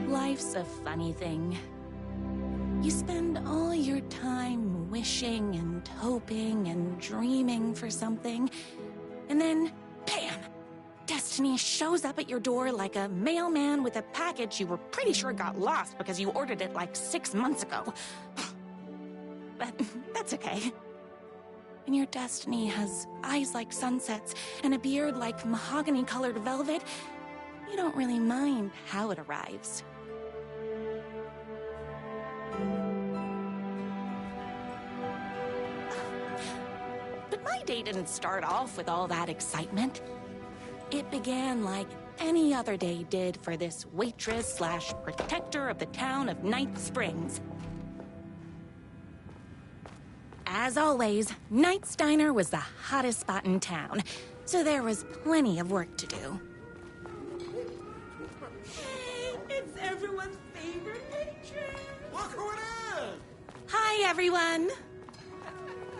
Life's a funny thing. You spend all your time wishing and hoping and dreaming for something, and then, bam! Destiny shows up at your door like a mailman with a package you were pretty sure got lost because you ordered it like 6 months ago. But that's okay. When your destiny has eyes like sunsets and a beard like mahogany-colored velvet, you don't really mind how it arrives. But my day didn't start off with all that excitement. It began like any other day did for this waitress/protector of the town of Night Springs. As always, Knight's Diner was the hottest spot in town, so there was plenty of work to do. Hey, it's everyone's favorite patron. Look who it is! Hi, everyone.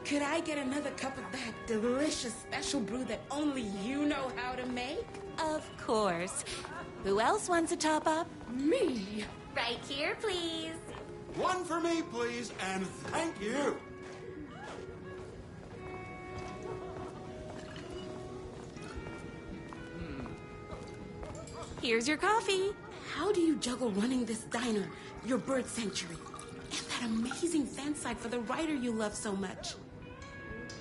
Could I get another cup of that delicious special brew that only you know how to make? Of course. Who else wants a top-up? Me. Right here, please. One for me, please, and thank you. Here's your coffee. How do you juggle running this diner, your bird sanctuary, and that amazing fan site for the writer you love so much?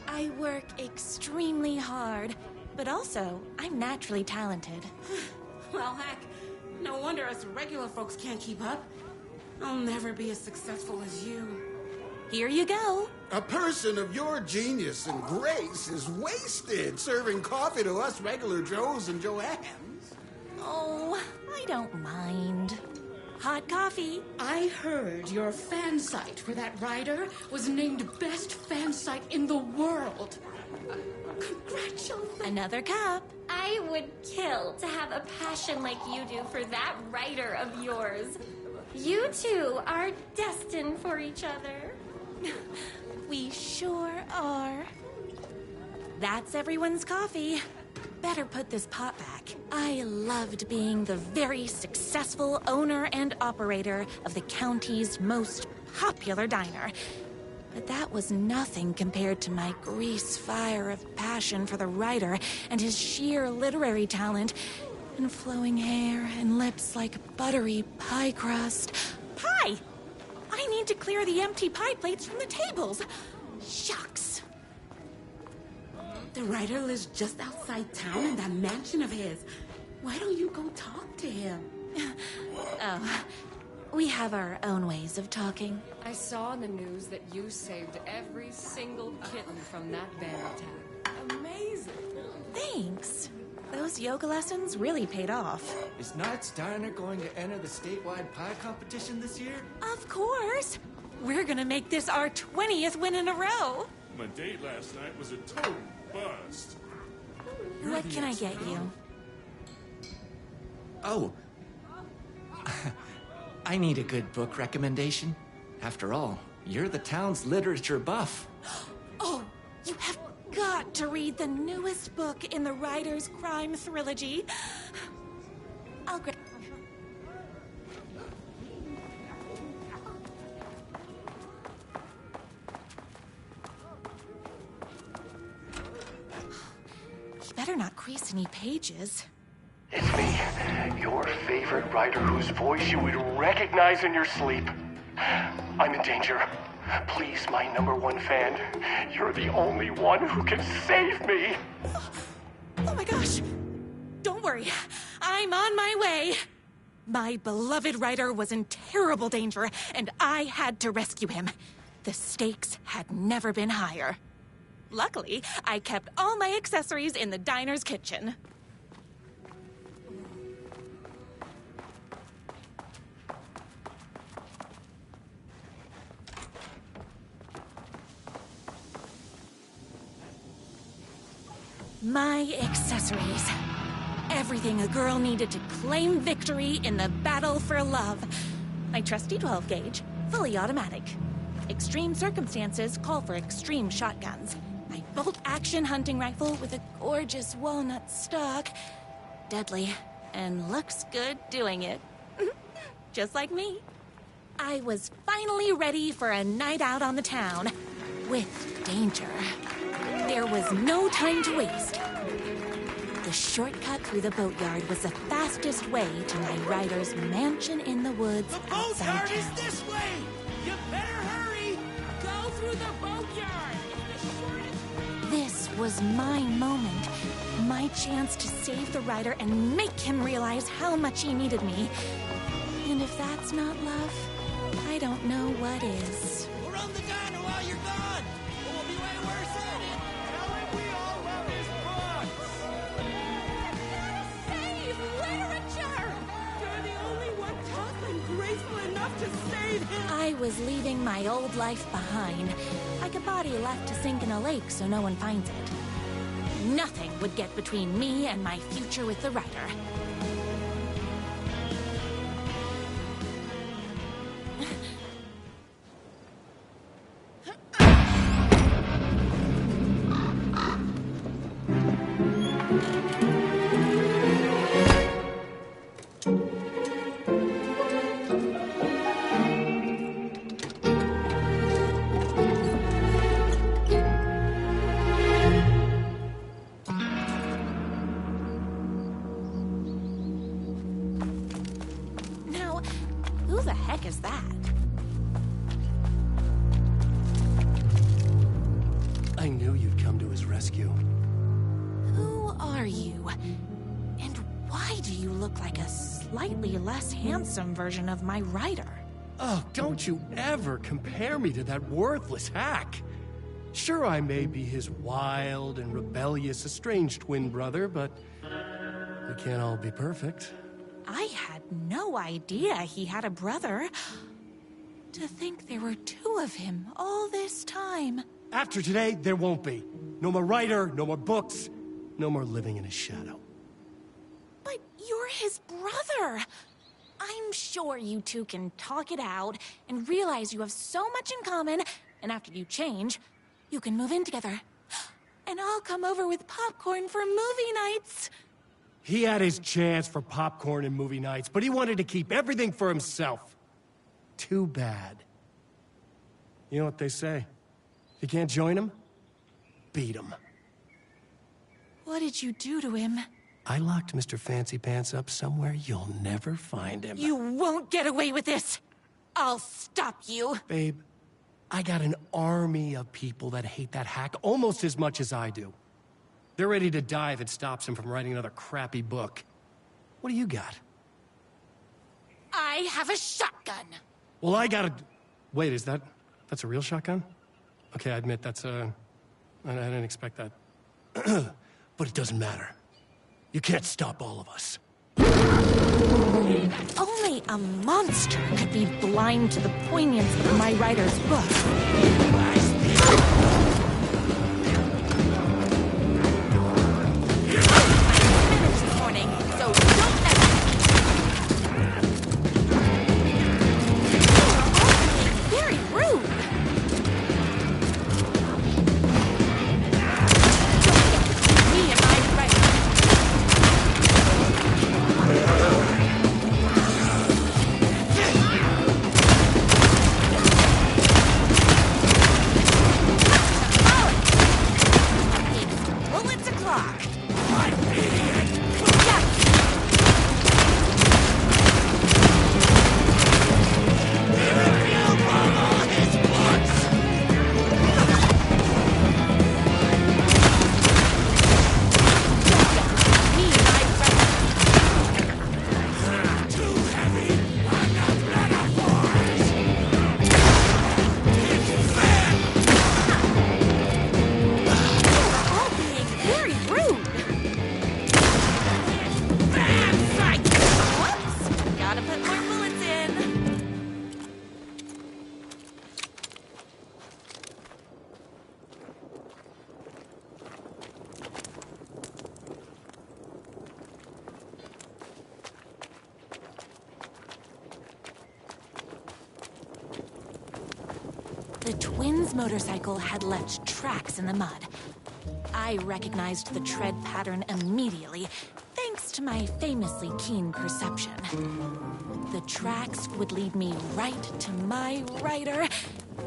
I work extremely hard, but also, I'm naturally talented. Well, heck, no wonder us regular folks can't keep up. I'll never be as successful as you. Here you go. A person of your genius and grace is wasted serving coffee to us regular Joes and Joannes. Oh, I don't mind. Hot coffee. I heard your fan site for that writer was named best fan site in the world. Congratulations. Another cup. I would kill to have a passion like you do for that writer of yours. You two are destined for each other. We sure are. That's everyone's coffee. Better put this pot back. I loved being the very successful owner and operator of the county's most popular diner. But that was nothing compared to my grease fire of passion for the writer and his sheer literary talent and flowing hair and lips like buttery pie crust. Pie! I need to clear the empty pie plates from the tables. Shucks. The writer lives just outside town in that mansion of his. Why don't you go talk to him? Oh, we have our own ways of talking. I saw in the news that you saved every single kitten from that bear attack. Amazing. Thanks. Those yoga lessons really paid off. Is Knight's Diner going to enter the statewide pie competition this year? Of course. We're gonna make this our 20th win in a row. My date last night was a total bust. What can I get you? Oh. I need a good book recommendation. After all, you're the town's literature buff. Oh, you have got to read the newest book in the Writer's Crime Trilogy. I'll grab... You better not crease any pages. It's me, your favorite writer whose voice you would recognize in your sleep. I'm in danger. Please, my #1 fan, you're the only one who can save me. Oh my gosh! Don't worry, I'm on my way. My beloved writer was in terrible danger, and I had to rescue him. The stakes had never been higher. Luckily, I kept all my accessories in the diner's kitchen. My accessories. Everything a girl needed to claim victory in the battle for love. My trusty 12 gauge, fully automatic. Extreme circumstances call for extreme shotguns. My bolt-action hunting rifle with a gorgeous walnut stock. Deadly, and looks good doing it. Just like me. I was finally ready for a night out on the town. With danger. There was no time to waste. The shortcut through the boatyard was the fastest way to my writer's mansion in the woods outside town. This way! You better hurry! Go through the boatyard! This was my moment. My chance to save the writer and make him realize how much he needed me. And if that's not love, I don't know what is. We'll run the diner while you're gone! Or we'll be way worse at it! Tell him we all love his books! Save literature! You're the only one tough and graceful enough to save him! I was leaving my old life behind, like a body left to sink in a lake so no one finds it. Nothing would get between me and my future with the writer. Who the heck is that? I knew you'd come to his rescue. Who are you? And why do you look like a slightly less handsome version of my writer? Oh, don't you ever compare me to that worthless hack. Sure, I may be his wild and rebellious estranged twin brother, but we can't all be perfect. I had no idea he had a brother. To think there were two of him all this time. After today, there won't be. No more writer, no more books, no more living in his shadow. But you're his brother. I'm sure you two can talk it out and realize you have so much in common, and after you change, you can move in together. And I'll come over with popcorn for movie nights. He had his chance for popcorn and movie nights, but he wanted to keep everything for himself. Too bad. You know what they say? If you can't join him, beat him. What did you do to him? I locked Mr. Fancy Pants up somewhere you'll never find him. You won't get away with this. I'll stop you. Babe, I got an army of people that hate that hack almost as much as I do. They're ready to die if it stops him from writing another crappy book. What do you got? I have a shotgun. Well, I got a... Wait, that's a real shotgun? Okay, I admit that's I didn't expect that. But it doesn't matter. You can't stop all of us. Only a monster could be blind to the poignance of my writer's book. This morning, so don't twins' motorcycle had left tracks in the mud. I recognized the tread pattern immediately, thanks to my famously keen perception. The tracks would lead me right to my rider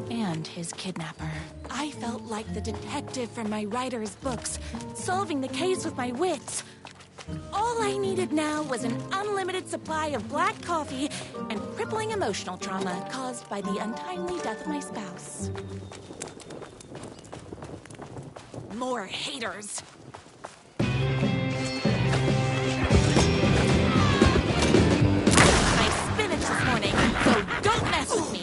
and his kidnapper. I felt like the detective from my writer's books, solving the case with my wits. All I needed now was an unlimited supply of black coffee and crippling emotional trauma caused by the untimely death of my spouse. More haters. I ate my spinach this morning, so don't mess with me.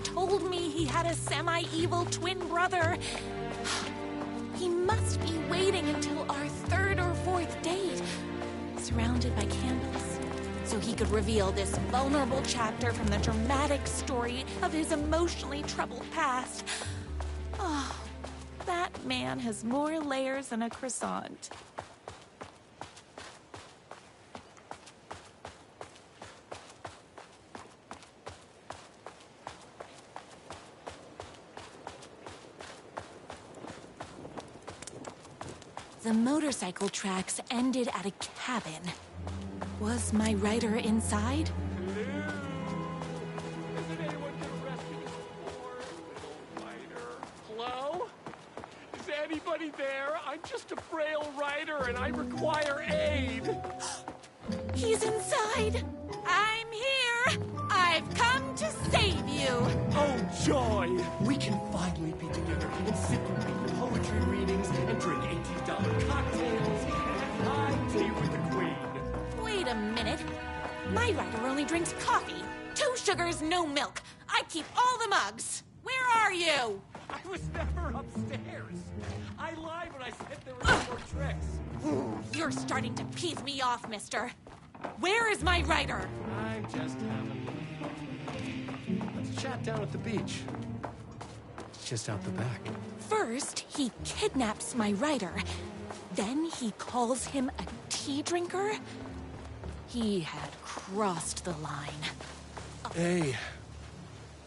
Told me he had a semi-evil twin brother. He must be waiting until our third or fourth date, surrounded by candles, so he could reveal this vulnerable chapter from the dramatic story of his emotionally troubled past. Oh, that man has more layers than a croissant. The motorcycle tracks ended at a cabin. Was my rider inside? Hello? Is anybody there? I'm just a frail rider and I require aid. He's inside. I'm here. I've come to save you. Oh, joy. We can finally be together and sit through poetry readings and drink $18 cocktails and have high tea with the queen. Wait a minute. My rider only drinks coffee. 2 sugars, no milk. I keep all the mugs. Where are you? I was never upstairs. I lied when I said there were no more tricks. You're starting to piss me off, mister. Where is my rider? I'm just having fun. Let's chat down at the beach. It's just out the back. First, he kidnaps my rider. Then he calls him a tea drinker. He had crossed the line. Hey,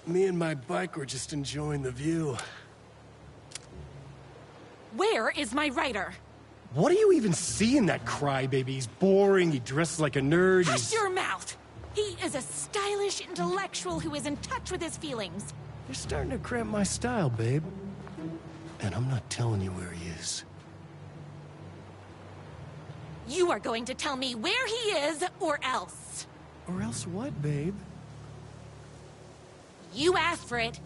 me and my bike were just enjoying the view. Where is my rider? What do you even see in that crybaby? He's boring, he dresses like a nerd, Hush your mouth! He is a stylish intellectual who is in touch with his feelings. You're starting to cramp my style, babe. And I'm not telling you where he is. You are going to tell me where he is, or else. Or else what, babe? You asked for it.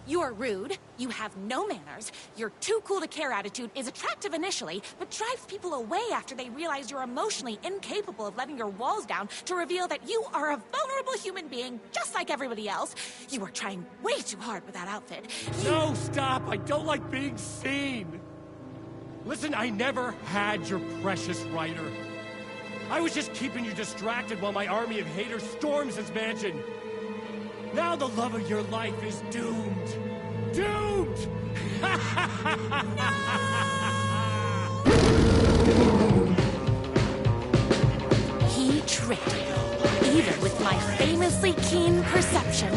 You're rude, you have no manners, your too cool to care attitude is attractive initially, but drives people away after they realize you're emotionally incapable of letting your walls down to reveal that you are a vulnerable human being just like everybody else. You are trying way too hard with that outfit. No, stop! I don't like being seen! Listen, I never had your precious rider. I was just keeping you distracted while my army of haters storms his mansion. Now the love of your life is doomed. Doomed! He tricked me, even with my famously keen perception.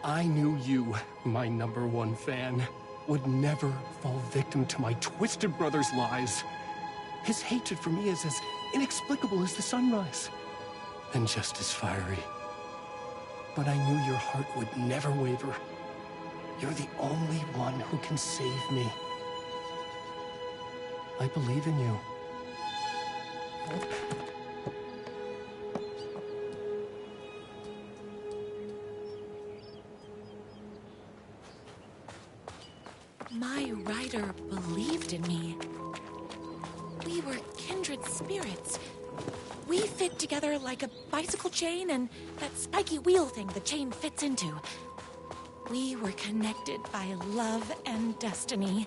I knew you, my #1 fan, would never fall victim to my twisted brother's lies. His hatred for me is as inexplicable as the sunrise, and just as fiery. But I knew your heart would never waver. You're the only one who can save me. I believe in you. My rider believed in me. We were kindred spirits. We fit together like a bicycle chain and that spiky wheel thing the chain fits into. We were connected by love and destiny.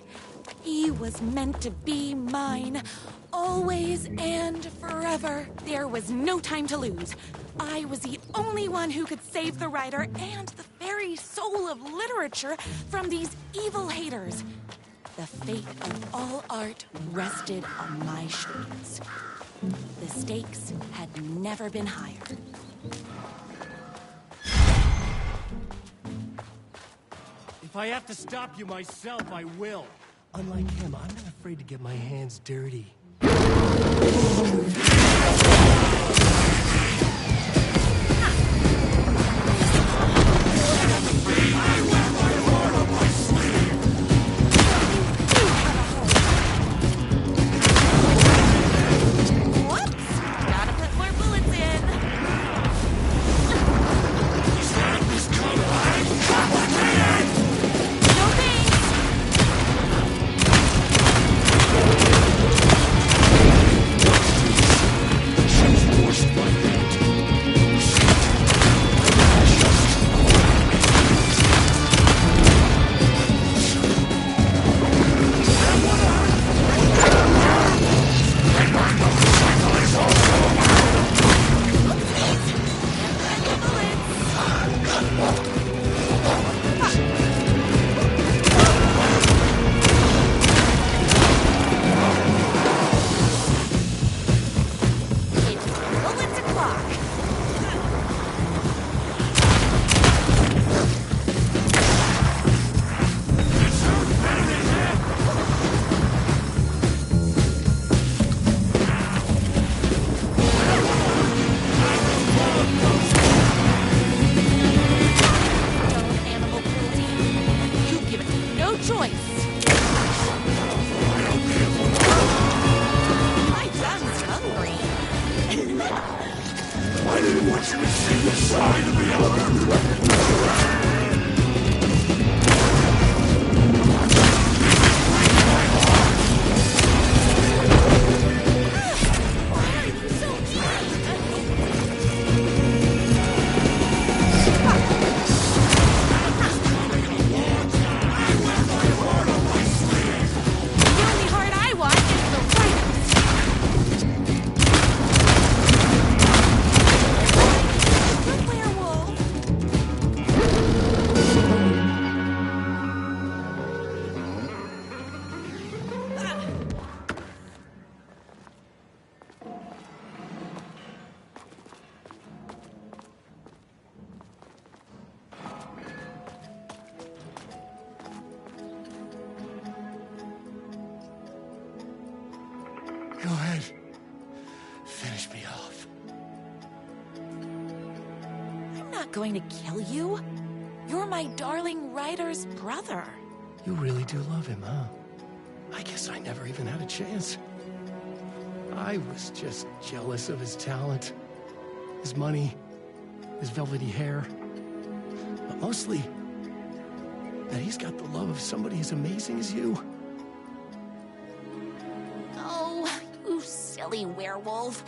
He was meant to be mine, always and forever. There was no time to lose. I was the only one who could save the writer and the very soul of literature from these evil haters. The fate of all art rested on my shoulders. The stakes had never been higher. If I have to stop you myself, I will. Unlike him, I'm not afraid to get my hands dirty. want you to see the side of the other. Go ahead. Finish me off. I'm not going to kill you. You're my darling writer's brother. You really do love him, huh? I guess I never even had a chance. I was just jealous of his talent, his money, his velvety hair. But mostly, that he's got the love of somebody as amazing as you. Oh, you silly werewolf.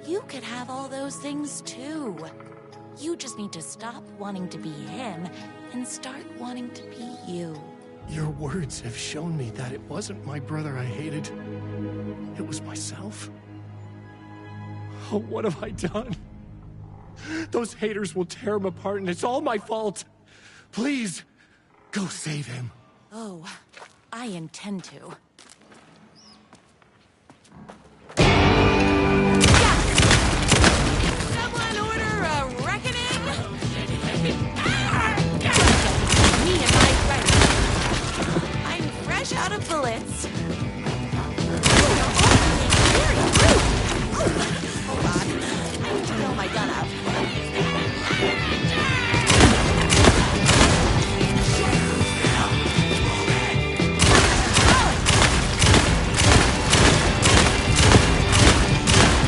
You could have all those things too. You just need to stop wanting to be him and start wanting to be you. Your words have shown me that it wasn't my brother I hated. It was myself. Oh, what have I done? Those haters will tear him apart, and it's all my fault. Please, go save him. Oh, I intend to. Someone order a reckoning? Me and my friend. I'm fresh out of bullets. Hold on. I need to fill my gun up.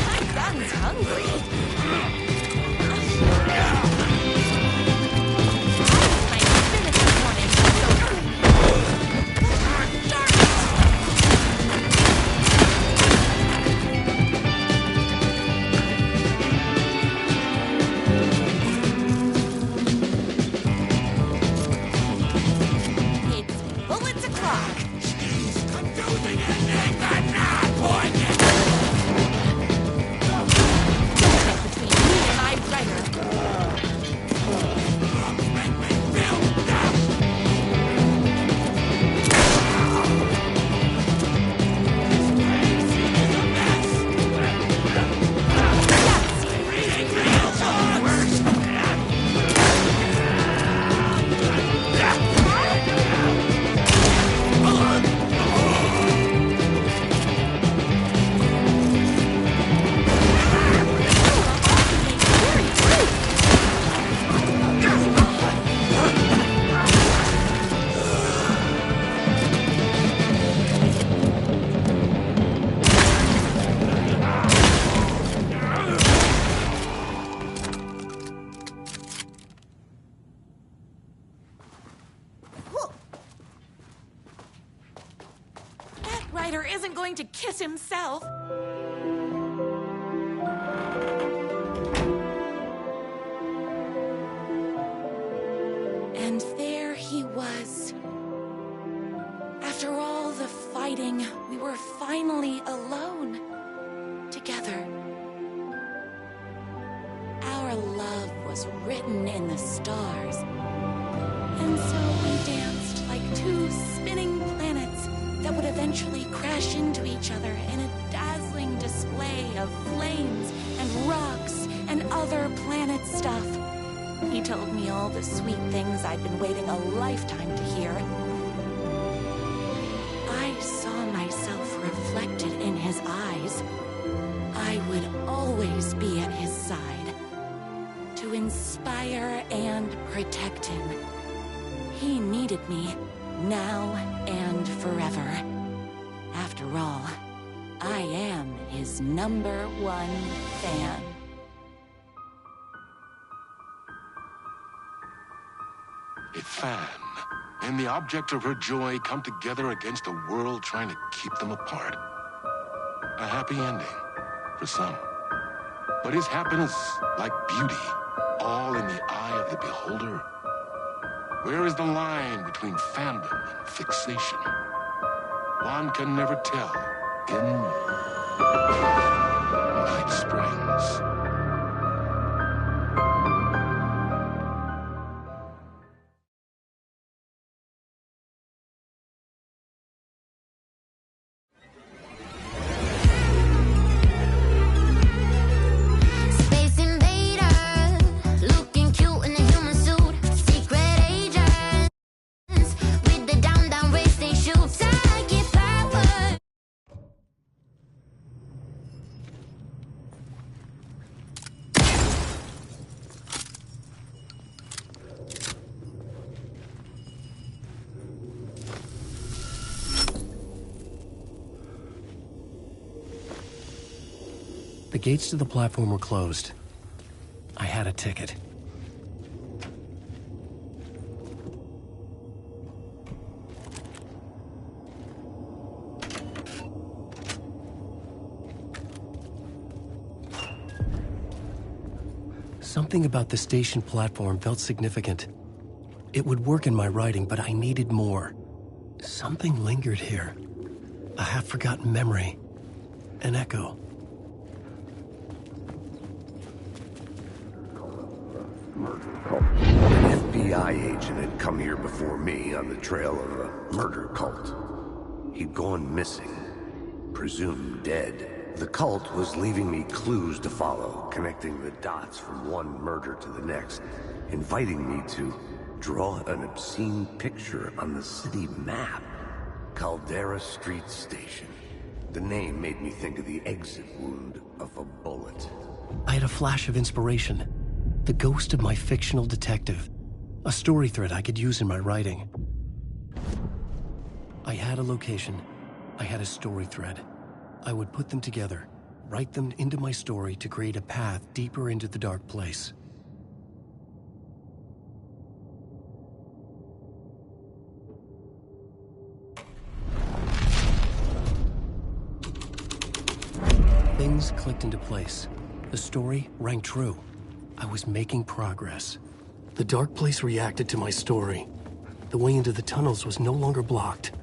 My gun's hungry. Isn't going to kiss himself. And there he was. After all the fighting, we were finally alone. Together. Our love was written in the stars. And so we danced like two spinning planets that would eventually crash into each other in a dazzling display of flames and rocks and other planet stuff. He told me all the sweet things I'd been waiting a lifetime to hear. I saw myself reflected in his eyes. I would always be at his side, to inspire and protect him. He needed me. Now and forever. After all, I am his #1 fan. a fan, and the object of her joy come together against a world trying to keep them apart. A happy ending for some. But is happiness, like beauty, all in the eye of the beholder? Where is the line between fandom and fixation? One can never tell. In Night Springs. Space invader, looking cute in a human suit. Secret agents with the down race they shoot. Psychic power. The gates to the platform were closed. I had a ticket. Something about the station platform felt significant. It would work in my writing, but I needed more. Something lingered here. A half-forgotten memory. An echo. An FBI agent had come here before me on the trail of a murder cult. He'd gone missing, presumed dead. The cult was leaving me clues to follow, connecting the dots from one murder to the next, inviting me to draw an obscene picture on the city map. Caldera Street Station. The name made me think of the exit wound of a bullet. I had a flash of inspiration. The ghost of my fictional detective. A story thread I could use in my writing. I had a location. I had a story thread. I would put them together, write them into my story to create a path deeper into the dark place. Things clicked into place. The story rang true. I was making progress. The dark place reacted to my story. The way into the tunnels was no longer blocked.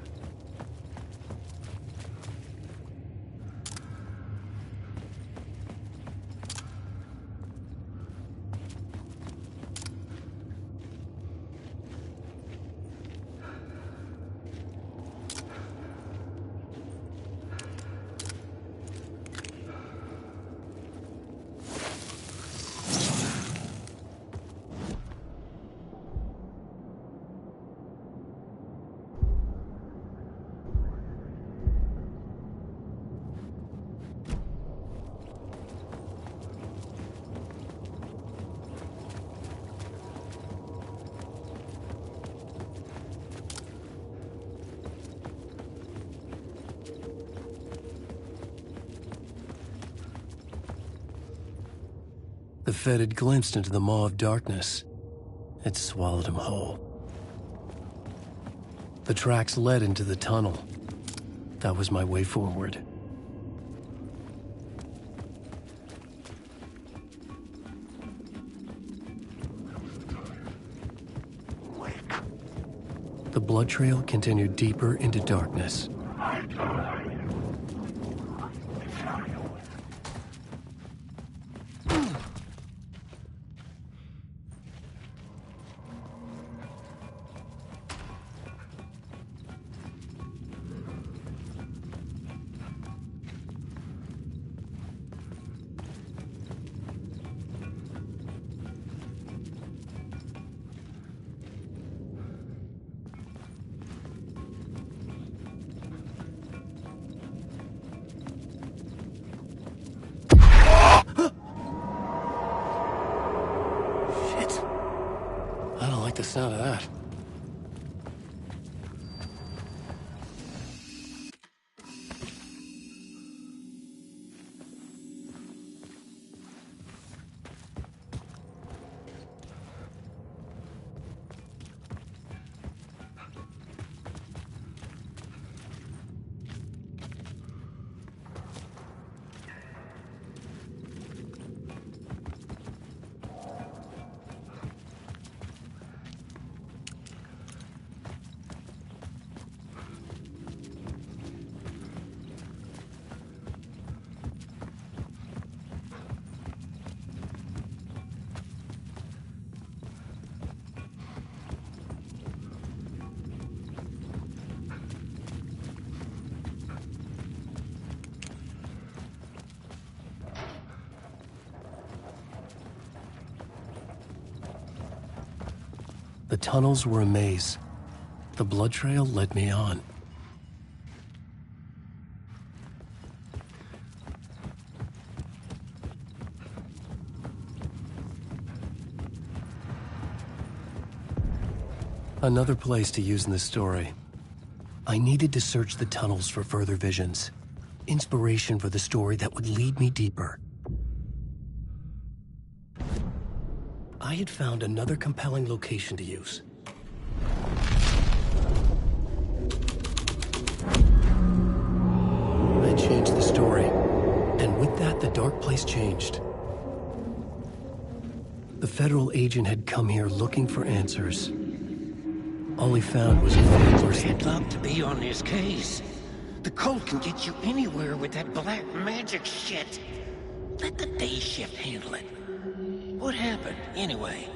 The Fed had glimpsed into the maw of darkness. It swallowed him whole. The tracks led into the tunnel. That was my way forward. The blood trail continued deeper into darkness. I don't like the sound of that. The tunnels were a maze. The blood trail led me on. Another place to use in the story. I needed to search the tunnels for further visions. Inspiration for the story that would lead me deeper. I had found another compelling location to use. I changed the story, and with that, the dark place changed. The federal agent had come here looking for answers. All he found was a faceless... I'd love to be on this case. The cult can get you anywhere with that black magic shit. Let the day shift handle it. What happened, anyway?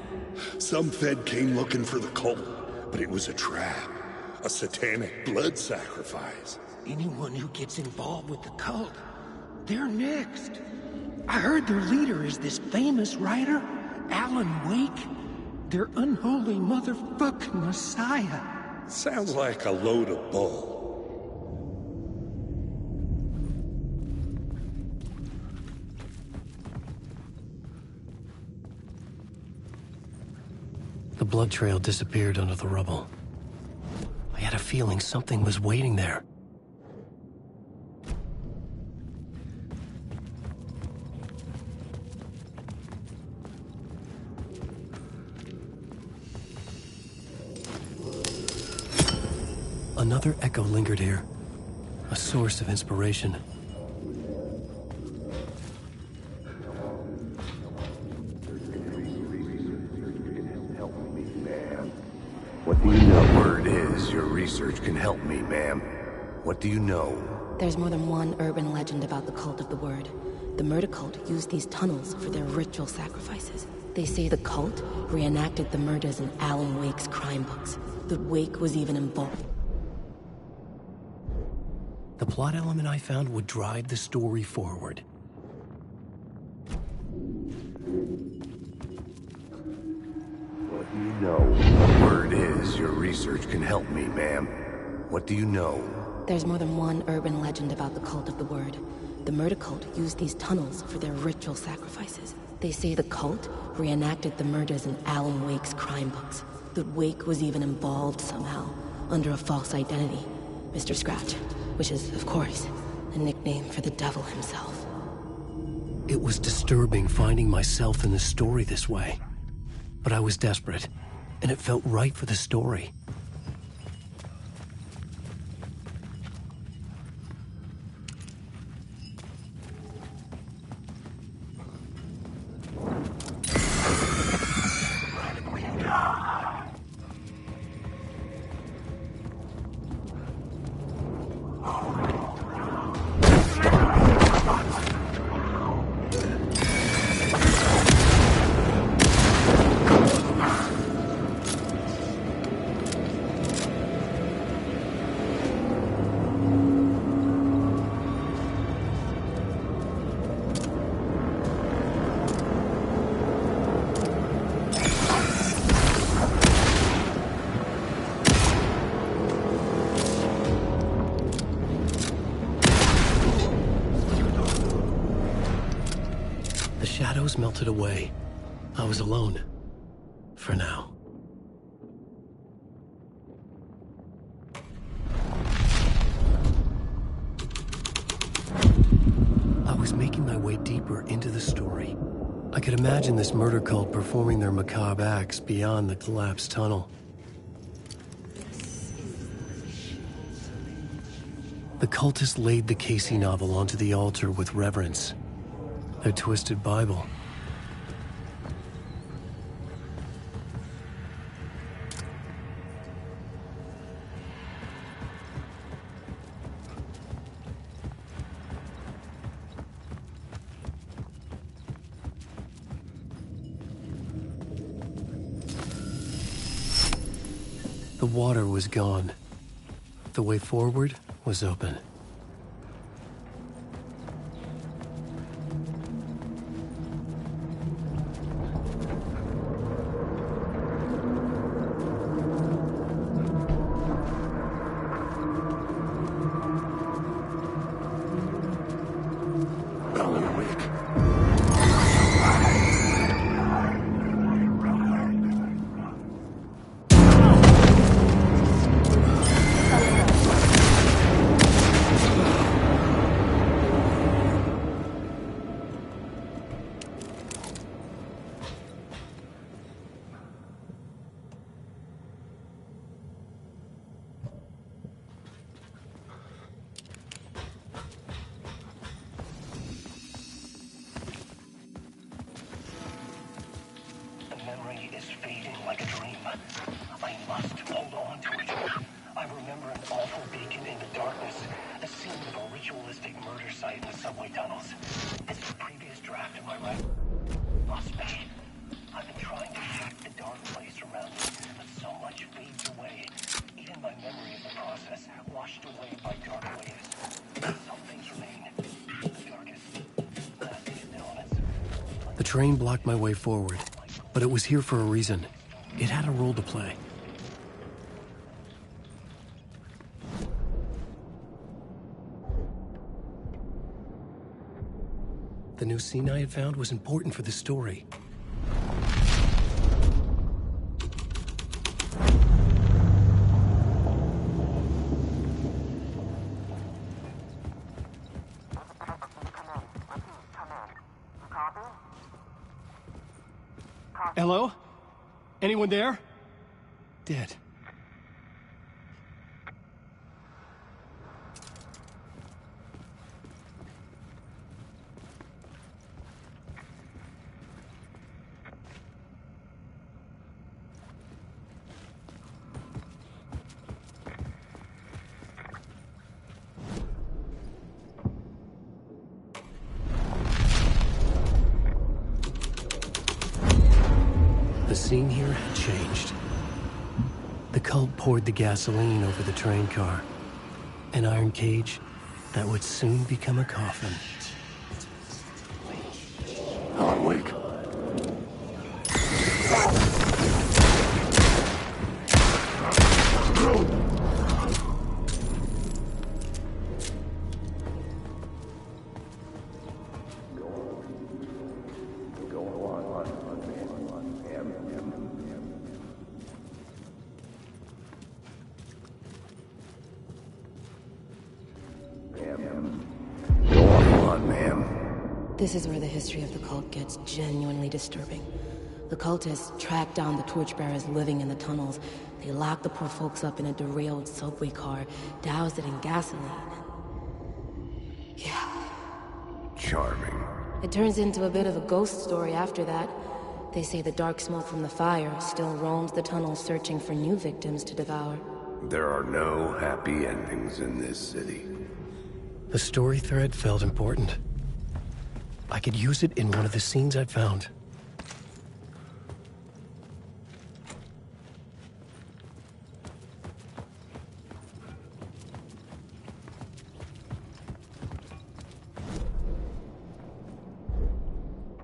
Some Fed came looking for the cult, but it was a trap. A satanic blood sacrifice. Anyone who gets involved with the cult, they're next. I heard their leader is this famous writer, Alan Wake. Their unholy motherfucking messiah. Sounds like a load of bull. The blood trail disappeared under the rubble. I had a feeling something was waiting there. Another echo lingered here, a source of inspiration. What do you know? Word is, your research can help me, ma'am. What do you know? There's more than one urban legend about the Cult of the Word. The murder cult used these tunnels for their ritual sacrifices. They say the cult reenacted the murders in Alan Wake's crime books. That Wake was even involved. The plot element I found would drive the story forward. What do you know? Word is, your research can help me, ma'am. What do you know? There's more than one urban legend about the Cult of the Word. The murder cult used these tunnels for their ritual sacrifices. They say the cult reenacted the murders in Alan Wake's crime books. That Wake was even involved somehow, under a false identity. Mr. Scratch, which is, of course, a nickname for the devil himself. It was disturbing finding myself in the story this way. But I was desperate, and it felt right for the story. Shadows melted away. I was alone. For now. I was making my way deeper into the story. I could imagine this murder cult performing their macabre acts beyond the collapsed tunnel. The cultists laid the Casey novel onto the altar with reverence. Their twisted Bible. The water was gone. The way forward was open. is fading like a dream. I must hold on to it. I remember an awful beacon in the darkness, the scene of a ritualistic murder site in the subway tunnels. It's the previous draft of my right. Must be. I've been trying to hack the dark place around me, but so much fades away. Even my memory of the process, washed away by dark waves. Some things remain. The darkest, lasting elements. The train blocked my way forward, but it was here for a reason. It had a role to play. The new scene I had found was important for the story. Hello? Anyone there? Dead. The scene here had changed. The cult poured the gasoline over the train car. An iron cage that would soon become a coffin. Alan Wake. This is where the history of the cult gets genuinely disturbing. The cultists tracked down the torchbearers living in the tunnels. They locked the poor folks up in a derailed subway car, doused it in gasoline. Yeah. Charming. It turns into a bit of a ghost story after that. They say the dark smoke from the fire still roams the tunnels searching for new victims to devour. There are no happy endings in this city. The story thread felt important. I could use it in one of the scenes I'd found.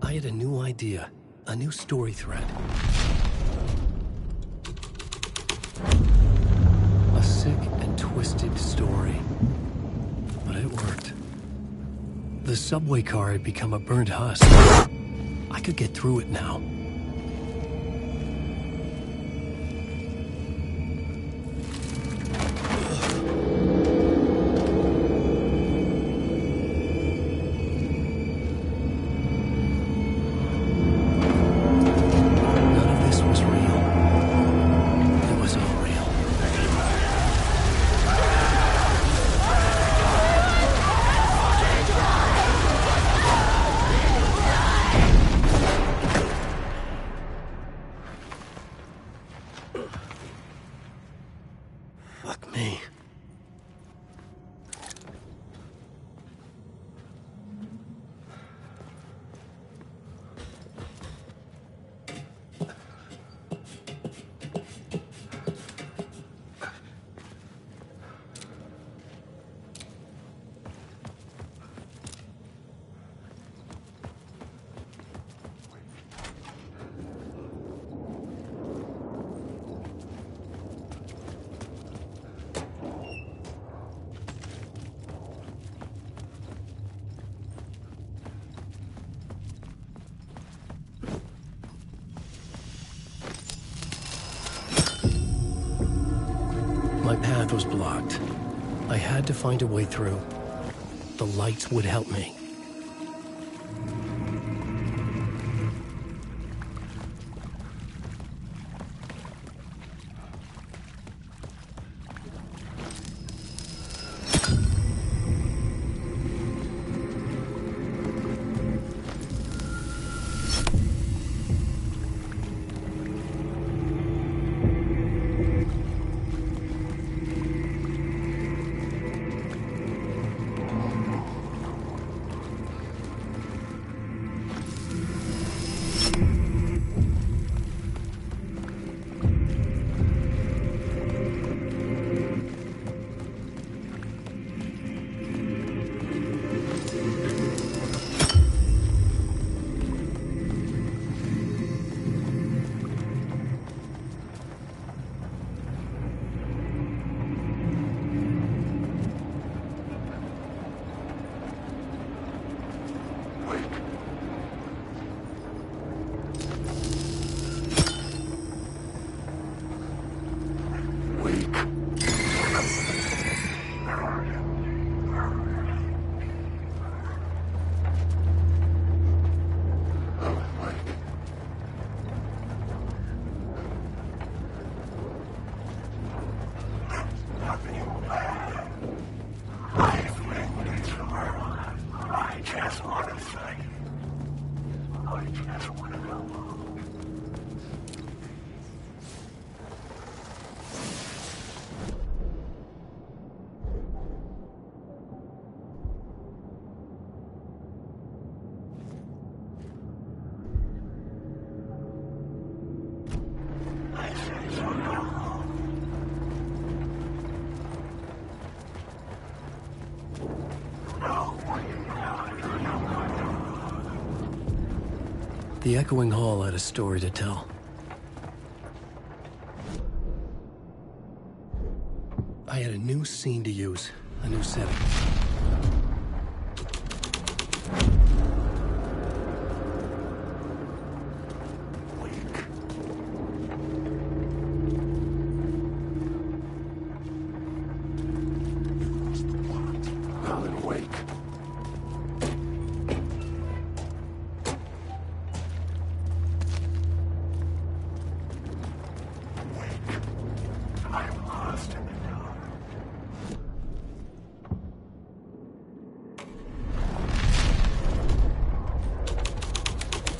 I had a new idea, a new story thread. A sick and twisted story. But it worked. The subway car had become a burnt husk. I could get through it now. None of this was real. It was all real. Fuck me. My path was blocked. I had to find a way through. The lights would help me. The echoing hall had a story to tell. I had a new scene to use, a new setting. Alan Wake. I am lost in the dark.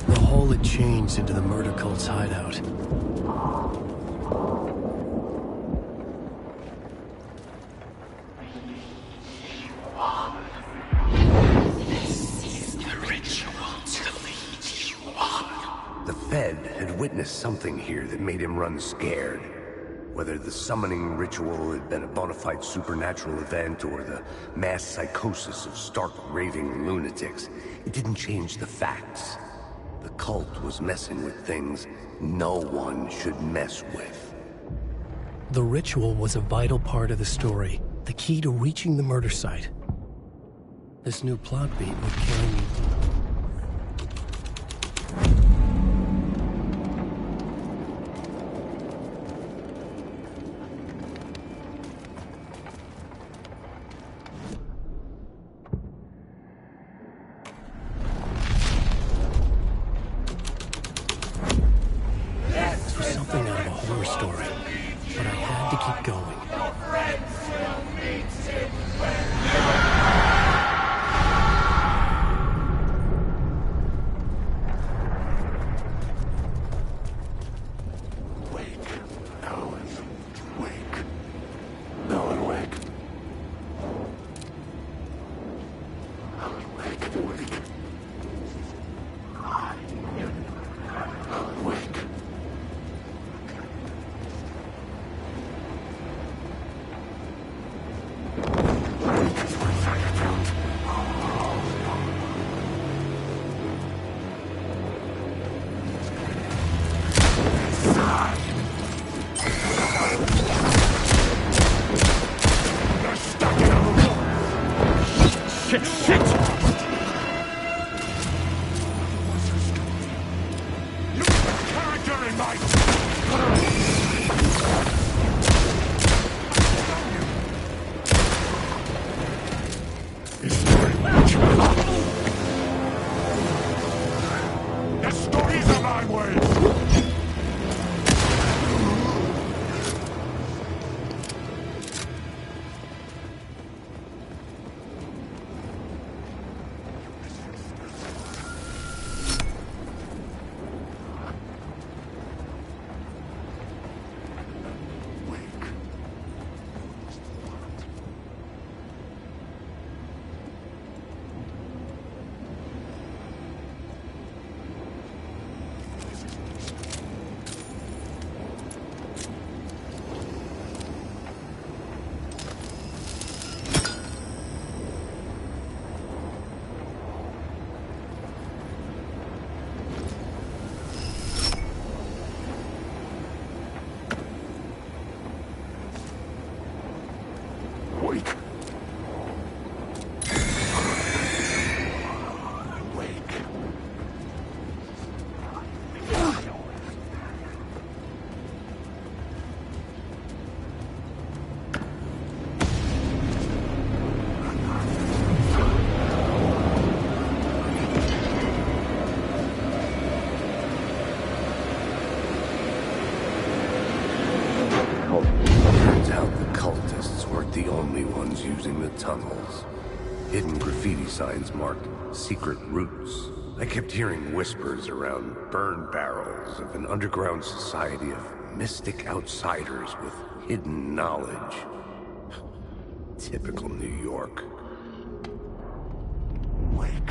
The hall had changed into the murder cult's hideout. The Fed had witnessed something here that made him run scared. Whether the summoning ritual had been a bona fide supernatural event or the mass psychosis of stark raving lunatics, it didn't change the facts. The cult was messing with things no one should mess with. The ritual was a vital part of the story, the key to reaching the murder site. This new plot beat would carry me. This was something out of a horror story, but I had to keep going. Using the tunnels. Hidden graffiti signs marked secret routes. I kept hearing whispers around burn barrels of an underground society of mystic outsiders with hidden knowledge. Typical New York. Wake.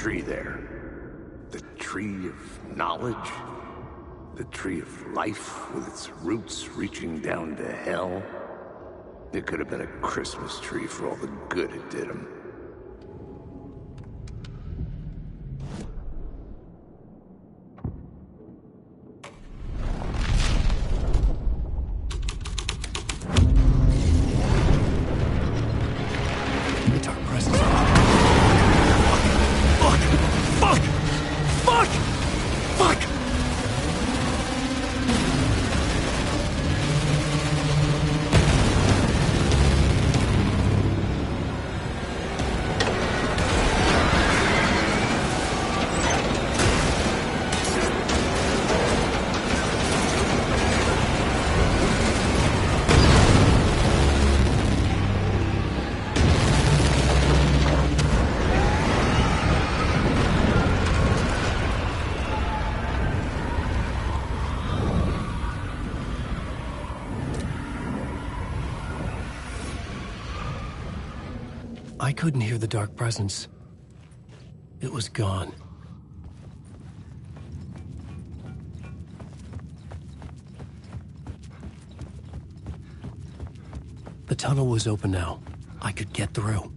tree there. The tree of knowledge? The tree of life with its roots reaching down to hell? It could have been a Christmas tree for all the good it did him. I couldn't hear the dark presence. It was gone. The tunnel was open now. I could get through.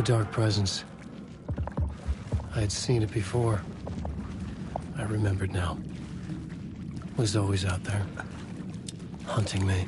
Dark presence. I had seen it before. I remembered now. It was always out there, hunting me.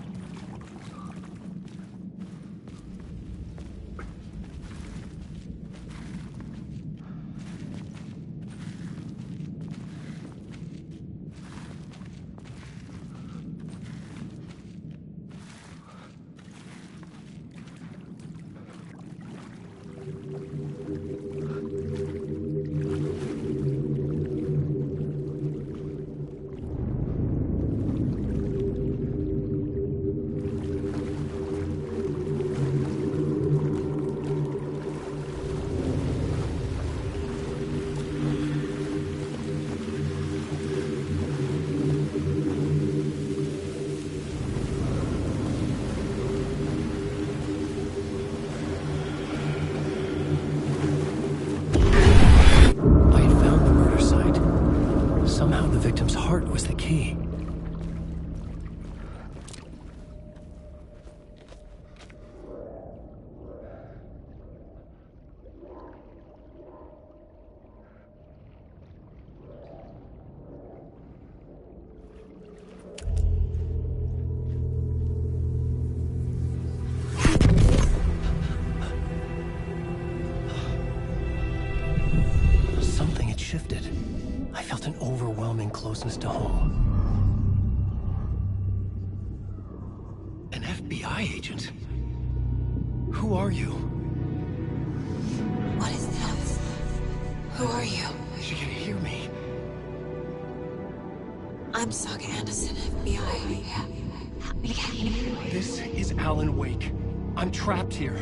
Was the key. Something had shifted. I felt an overwhelming closeness to home. An FBI agent? Who are you? What is this? Who are you? She can hear me. I'm Saga Anderson, FBI. This is Alan Wake. I'm trapped here.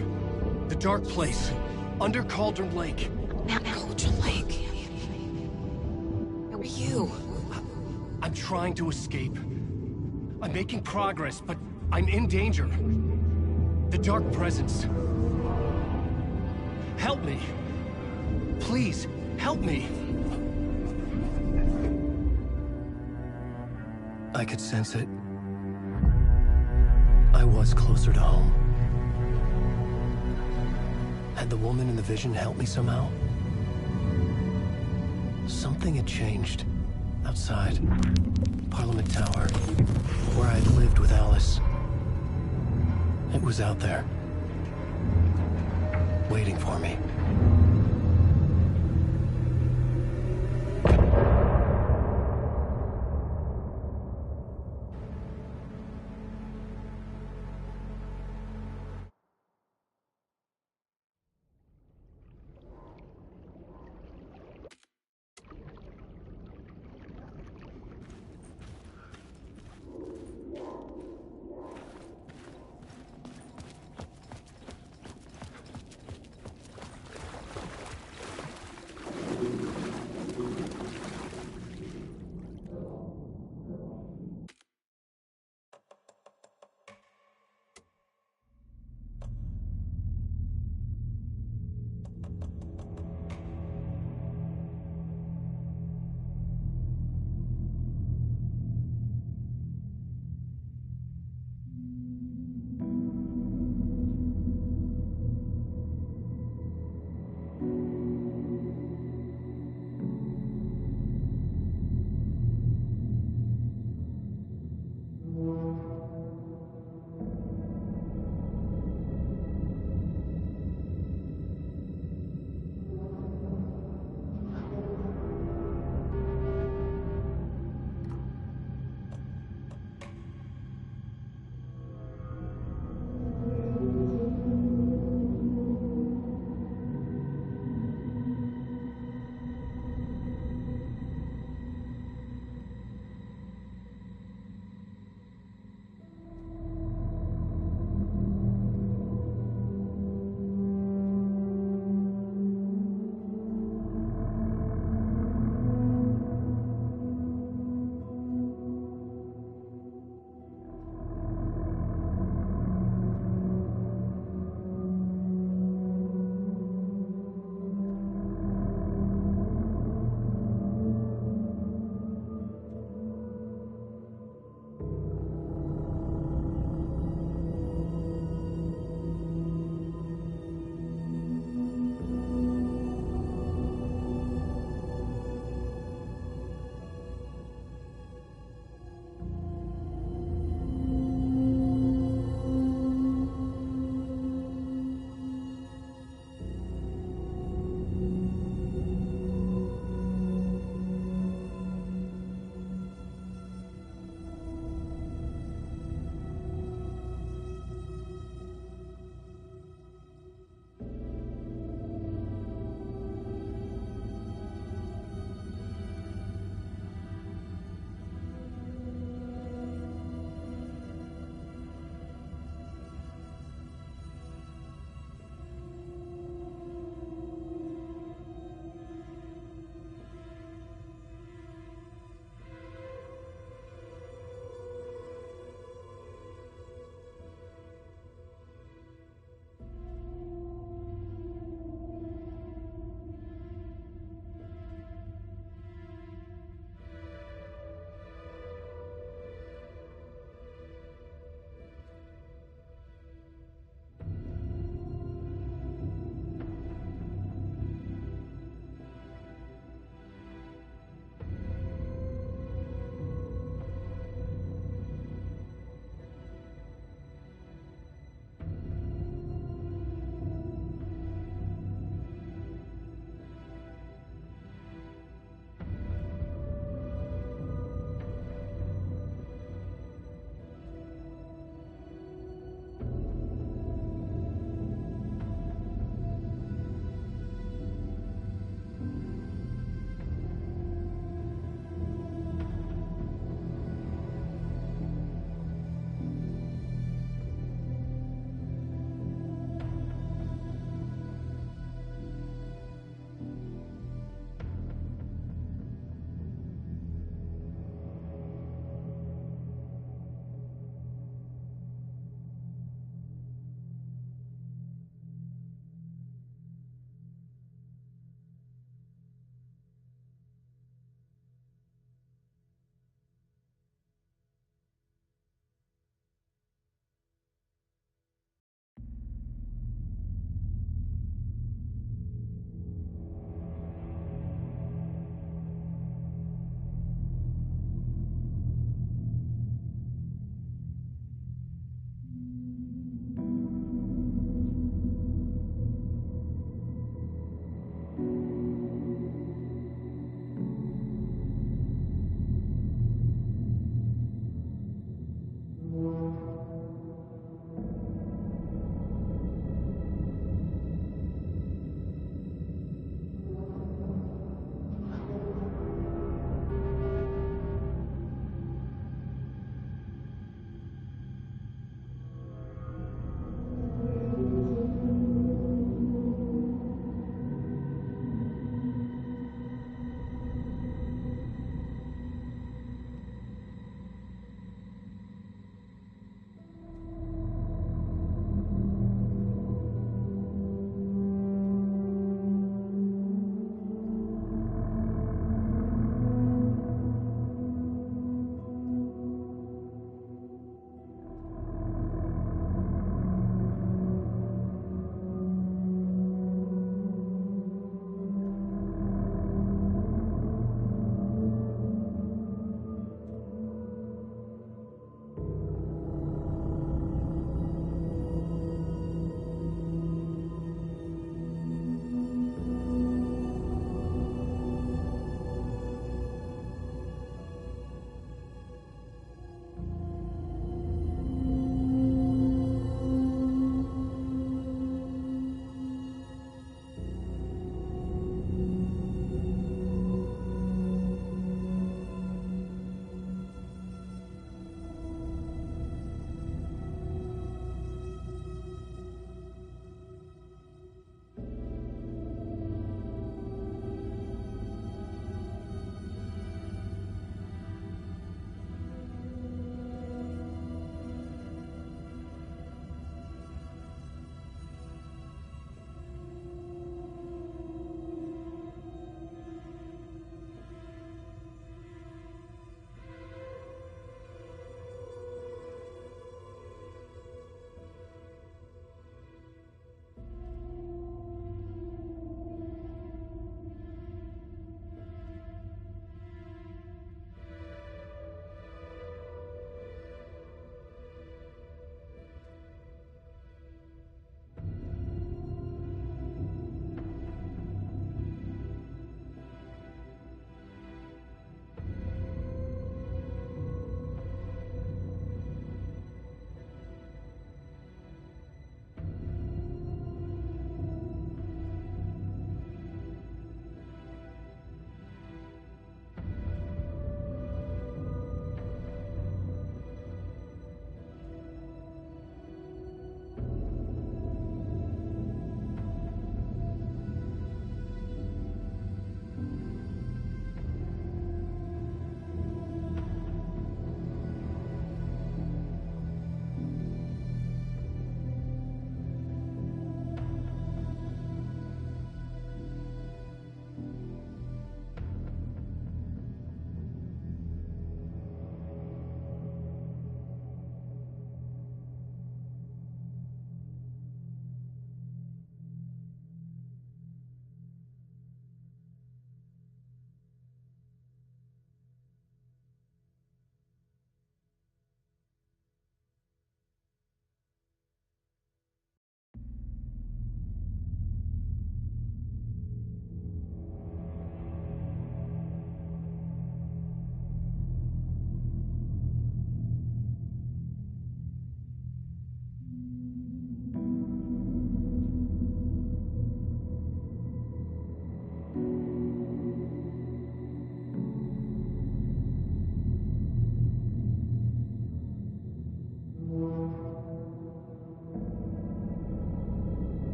The dark place. Under Cauldron Lake. Cauldron Lake? Who are you? I'm trying to escape. I'm making progress, but I'm in danger. The dark presence. Help me. Please, help me. I could sense it. I was closer to home. Had the woman in the vision helped me somehow? Something had changed. Outside. Parliament Tower. Where I had lived with Alice. It was out there. Waiting for me.